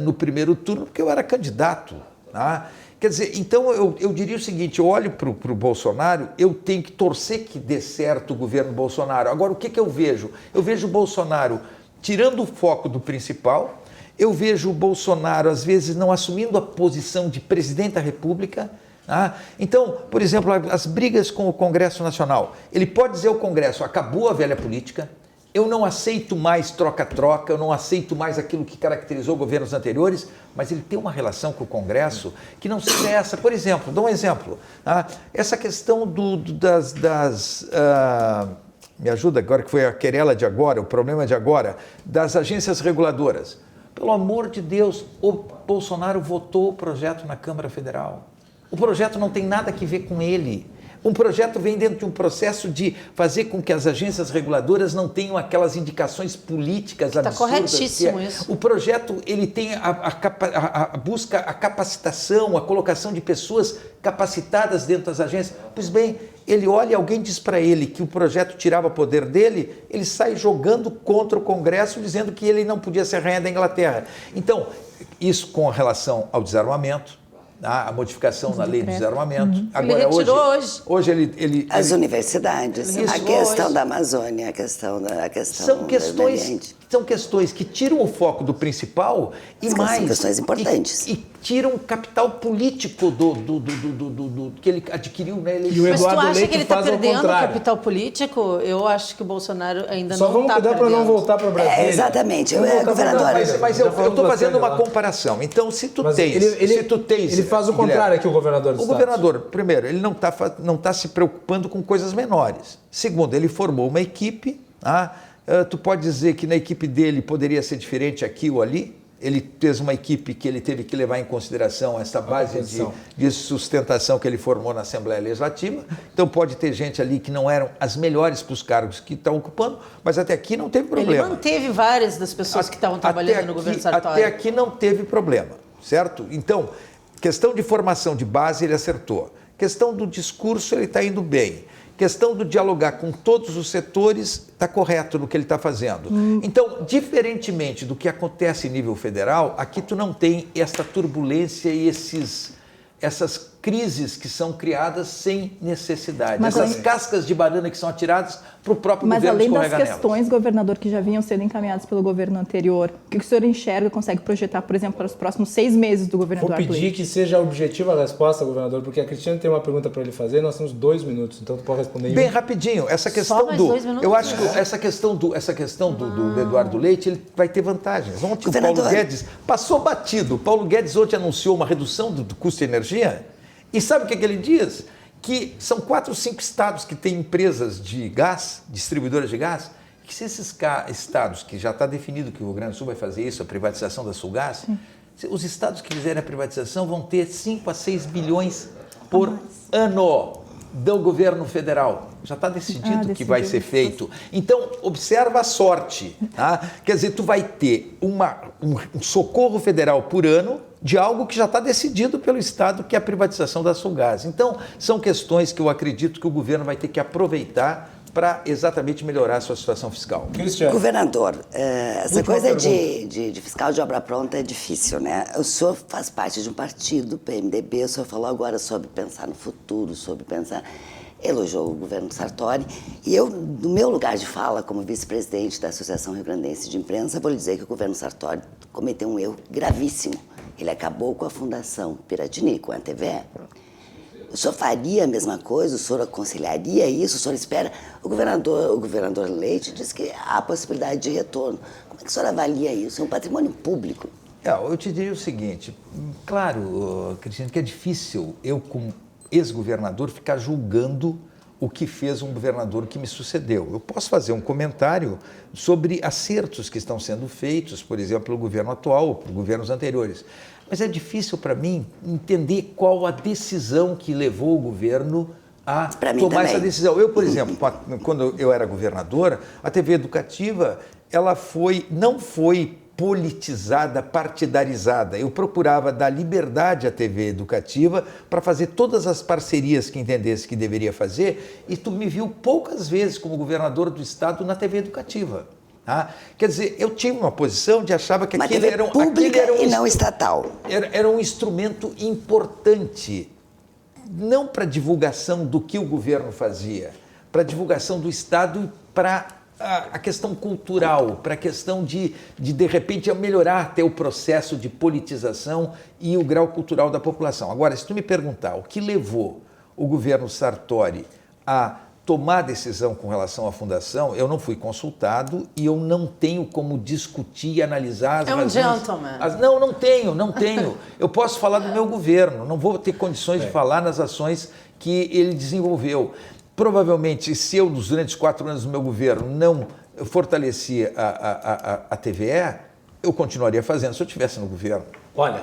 no primeiro turno porque eu era candidato. Tá? Quer dizer, então eu diria o seguinte, eu olho para o Bolsonaro, eu tenho que torcer que dê certo o governo Bolsonaro. Agora, o que eu vejo? Eu vejo o Bolsonaro tirando o foco do principal. Eu vejo o Bolsonaro, às vezes, não assumindo a posição de presidente da República. Tá? Então, por exemplo, as brigas com o Congresso Nacional. Ele pode dizer ao Congresso, acabou a velha política, eu não aceito mais troca-troca, eu não aceito mais aquilo que caracterizou governos anteriores, mas ele tem uma relação com o Congresso que não seja essa. Por exemplo, dou um exemplo. Tá? Essa questão me ajuda agora, que foi a querela de agora, o problema de agora, das agências reguladoras. Pelo amor de Deus, o Bolsonaro votou o projeto na Câmara Federal. O projeto não tem nada a ver com ele. Um projeto vem dentro de um processo de fazer com que as agências reguladoras não tenham aquelas indicações políticas absurdas. Está corretíssimo isso. O projeto ele tem busca a capacitação, a colocação de pessoas capacitadas dentro das agências. Pois bem, ele olha, alguém diz para ele que o projeto tirava poder dele, ele sai jogando contra o Congresso, dizendo que ele não podia ser rainha da Inglaterra. Então, isso com relação ao desarmamento, a modificação na lei do desarmamento. Agora, ele retirou hoje. As universidades, a questão da Amazônia, a questão são questões que tiram o foco do principal e mais... São questões importantes. E tiram o capital político que ele adquiriu na eleição. E o Mas tu Eduardo acha Leite que ele está faz ao perdendo o contrário. capital político? Eu acho que o Bolsonaro ainda Só não está perdendo. vamos cuidar para não voltar para Brasília. Exatamente. Governador. Mas eu estou fazendo uma comparação. Então, se tu tens... Ele faz o contrário aqui, o governador do estado. O governador, primeiro, ele não tá se preocupando com coisas menores. Segundo, ele formou uma equipe. Tu pode dizer que na equipe dele poderia ser diferente aqui ou ali. Ele fez uma equipe que ele teve que levar em consideração essa base de sustentação que ele formou na Assembleia Legislativa. Então pode ter gente ali que não eram as melhores para os cargos que estão ocupando, mas até aqui não teve problema. Ele manteve várias das pessoas que estavam trabalhando no governo Sartori. Até aqui não teve problema, certo? Então, questão de formação de base ele acertou. Questão do discurso ele está indo bem. Questão do dialogar com todos os setores, está correto no que ele está fazendo. Então, diferentemente do que acontece em nível federal, aqui tu não tem essa turbulência e essas crises que são criadas sem necessidade. Essas cascas de banana que são atiradas para o próprio governo escorregar nelas. Mas além das questões, governador, que já vinham sendo encaminhadas pelo governo anterior, o que o senhor enxerga, consegue projetar, por exemplo, para os próximos 6 meses do governo Eduardo Leite? Vou pedir que seja objetiva a resposta, governador, porque a Cristiane tem uma pergunta para ele fazer e nós temos 2 minutos, então tu pode responder bem rapidinho. Essa questão eu acho que essa questão do Eduardo Leite, ele vai ter vantagens. Ontem o Paulo Guedes passou batido. O Paulo Guedes ontem anunciou uma redução do custo de energia. E sabe o que ele diz? Que são 4 ou 5 estados que têm empresas de gás, distribuidoras de gás, que se esses estados, que já está definido que o Rio Grande do Sul vai fazer isso, a privatização da Sulgás, os estados que fizerem a privatização vão ter 5 a 6 bilhões por ano do governo federal. Já está decidido que vai ser feito. Então, observa a sorte. Quer dizer, tu vai ter um socorro federal por ano de algo que já está decidido pelo Estado, que é a privatização da Sulgás. Então, são questões que eu acredito que o governo vai ter que aproveitar para exatamente melhorar a sua situação fiscal. Cristiane. Governador, essa coisa de fiscal de obra pronta é difícil, né? O senhor faz parte de um partido, PMDB, o senhor falou agora sobre pensar no futuro, sobre pensar... Elogiou o governo Sartori. E eu, no meu lugar de fala, como vice-presidente da Associação Rio Grandense de Imprensa, vou lhe dizer que o governo Sartori cometeu um erro gravíssimo. Ele acabou com a Fundação Piratini, com a TVE. O senhor faria a mesma coisa? O senhor aconselharia isso? O senhor espera? O governador Leite disse que há possibilidade de retorno. Como é que o senhor avalia isso? É um patrimônio público. Eu te diria o seguinte, claro, Cristiane, que é difícil eu, como ex-governador, ficar julgando o que fez um governador que me sucedeu. Eu posso fazer um comentário sobre acertos que estão sendo feitos, por exemplo, pelo governo atual, por governos anteriores. Mas é difícil para mim entender qual a decisão que levou o governo a tomar essa decisão. Eu, por exemplo, quando eu era governador, a TV Educativa, ela não foi politizada, partidarizada. Eu procurava dar liberdade à TV Educativa para fazer todas as parcerias que entendesse que deveria fazer, e tu me viu poucas vezes como governador do estado na TV Educativa. Quer dizer, eu tive uma posição de achava que aquilo era e não estatal. Era um instrumento importante, não para divulgação do que o governo fazia, para divulgação do estado e para a questão cultural, para a questão de repente, melhorar até o processo de politização e o grau cultural da população. Agora, se tu me perguntar o que levou o governo Sartori a tomar decisão com relação à fundação, eu não fui consultado e eu não tenho como discutir e analisar as razões. É um gentleman. Não tenho. Eu posso falar do meu governo, não vou ter condições de falar nas ações que ele desenvolveu. Provavelmente, se eu, durante os 4 anos do meu governo, não fortalecia a TVE, eu continuaria fazendo se eu estivesse no governo. Olha,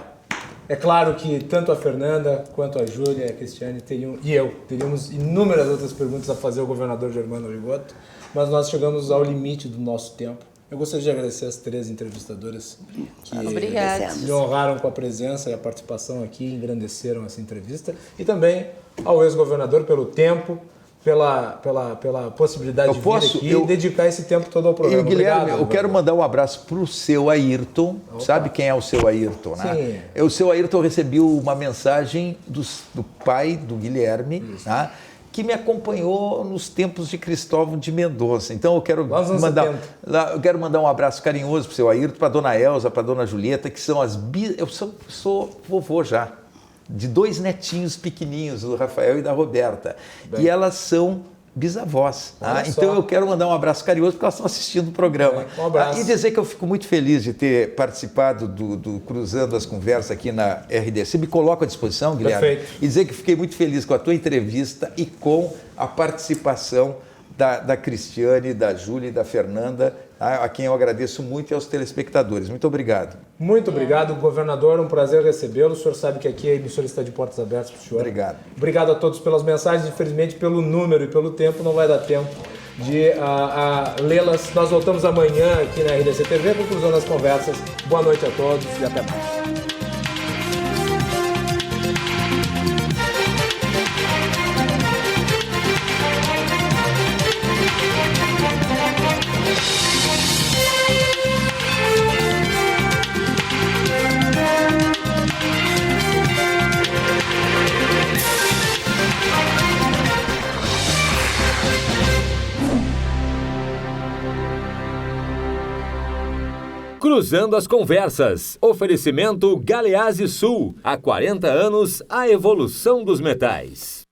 é claro que tanto a Fernanda, quanto a Júlia, a Cristiane e eu teríamos inúmeras outras perguntas a fazer ao governador Germano Rigoto, mas nós chegamos ao limite do nosso tempo. Eu gostaria de agradecer as 3 entrevistadoras que me honraram com a presença e a participação aqui, engrandeceram essa entrevista, e também ao ex-governador pelo tempo, pela possibilidade de vir aqui e dedicar esse tempo todo ao programa. Guilherme, obrigado, eu quero mandar um abraço para o seu Ayrton. Opa. Sabe quem é o seu Ayrton, né? Sim. O seu Ayrton recebeu uma mensagem do pai do Guilherme, tá? Que me acompanhou nos tempos de Cristóvão de Mendonça. Então eu quero mandar um abraço carinhoso para o seu Ayrton, para a dona Elza, para a dona Julieta, que são eu sou vovô já, de 2 netinhos pequeninhos, do Rafael e da Roberta. Bem. E elas são bisavós. Tá? Então eu quero mandar um abraço carinhoso porque elas estão assistindo o programa. Um abraço. E dizer que eu fico muito feliz de ter participado do Cruzando as Conversas aqui na RDC. Me coloco à disposição, Guilherme. Perfeito. E dizer que fiquei muito feliz com a tua entrevista e com a participação da Cristiane, da Júlia e da Fernanda, a quem eu agradeço muito, e aos telespectadores. Muito obrigado. Muito obrigado, governador. Um prazer recebê-lo. O senhor sabe que aqui a emissora está de portas abertas para o senhor. Obrigado. Obrigado a todos pelas mensagens. Infelizmente, pelo número e pelo tempo, não vai dar tempo de lê-las. Nós voltamos amanhã aqui na RDC TV, conclusão as conversas. Boa noite a todos e até mais. Cruzando as Conversas. Oferecimento Galeazzi Sul. Há 40 anos, a evolução dos metais.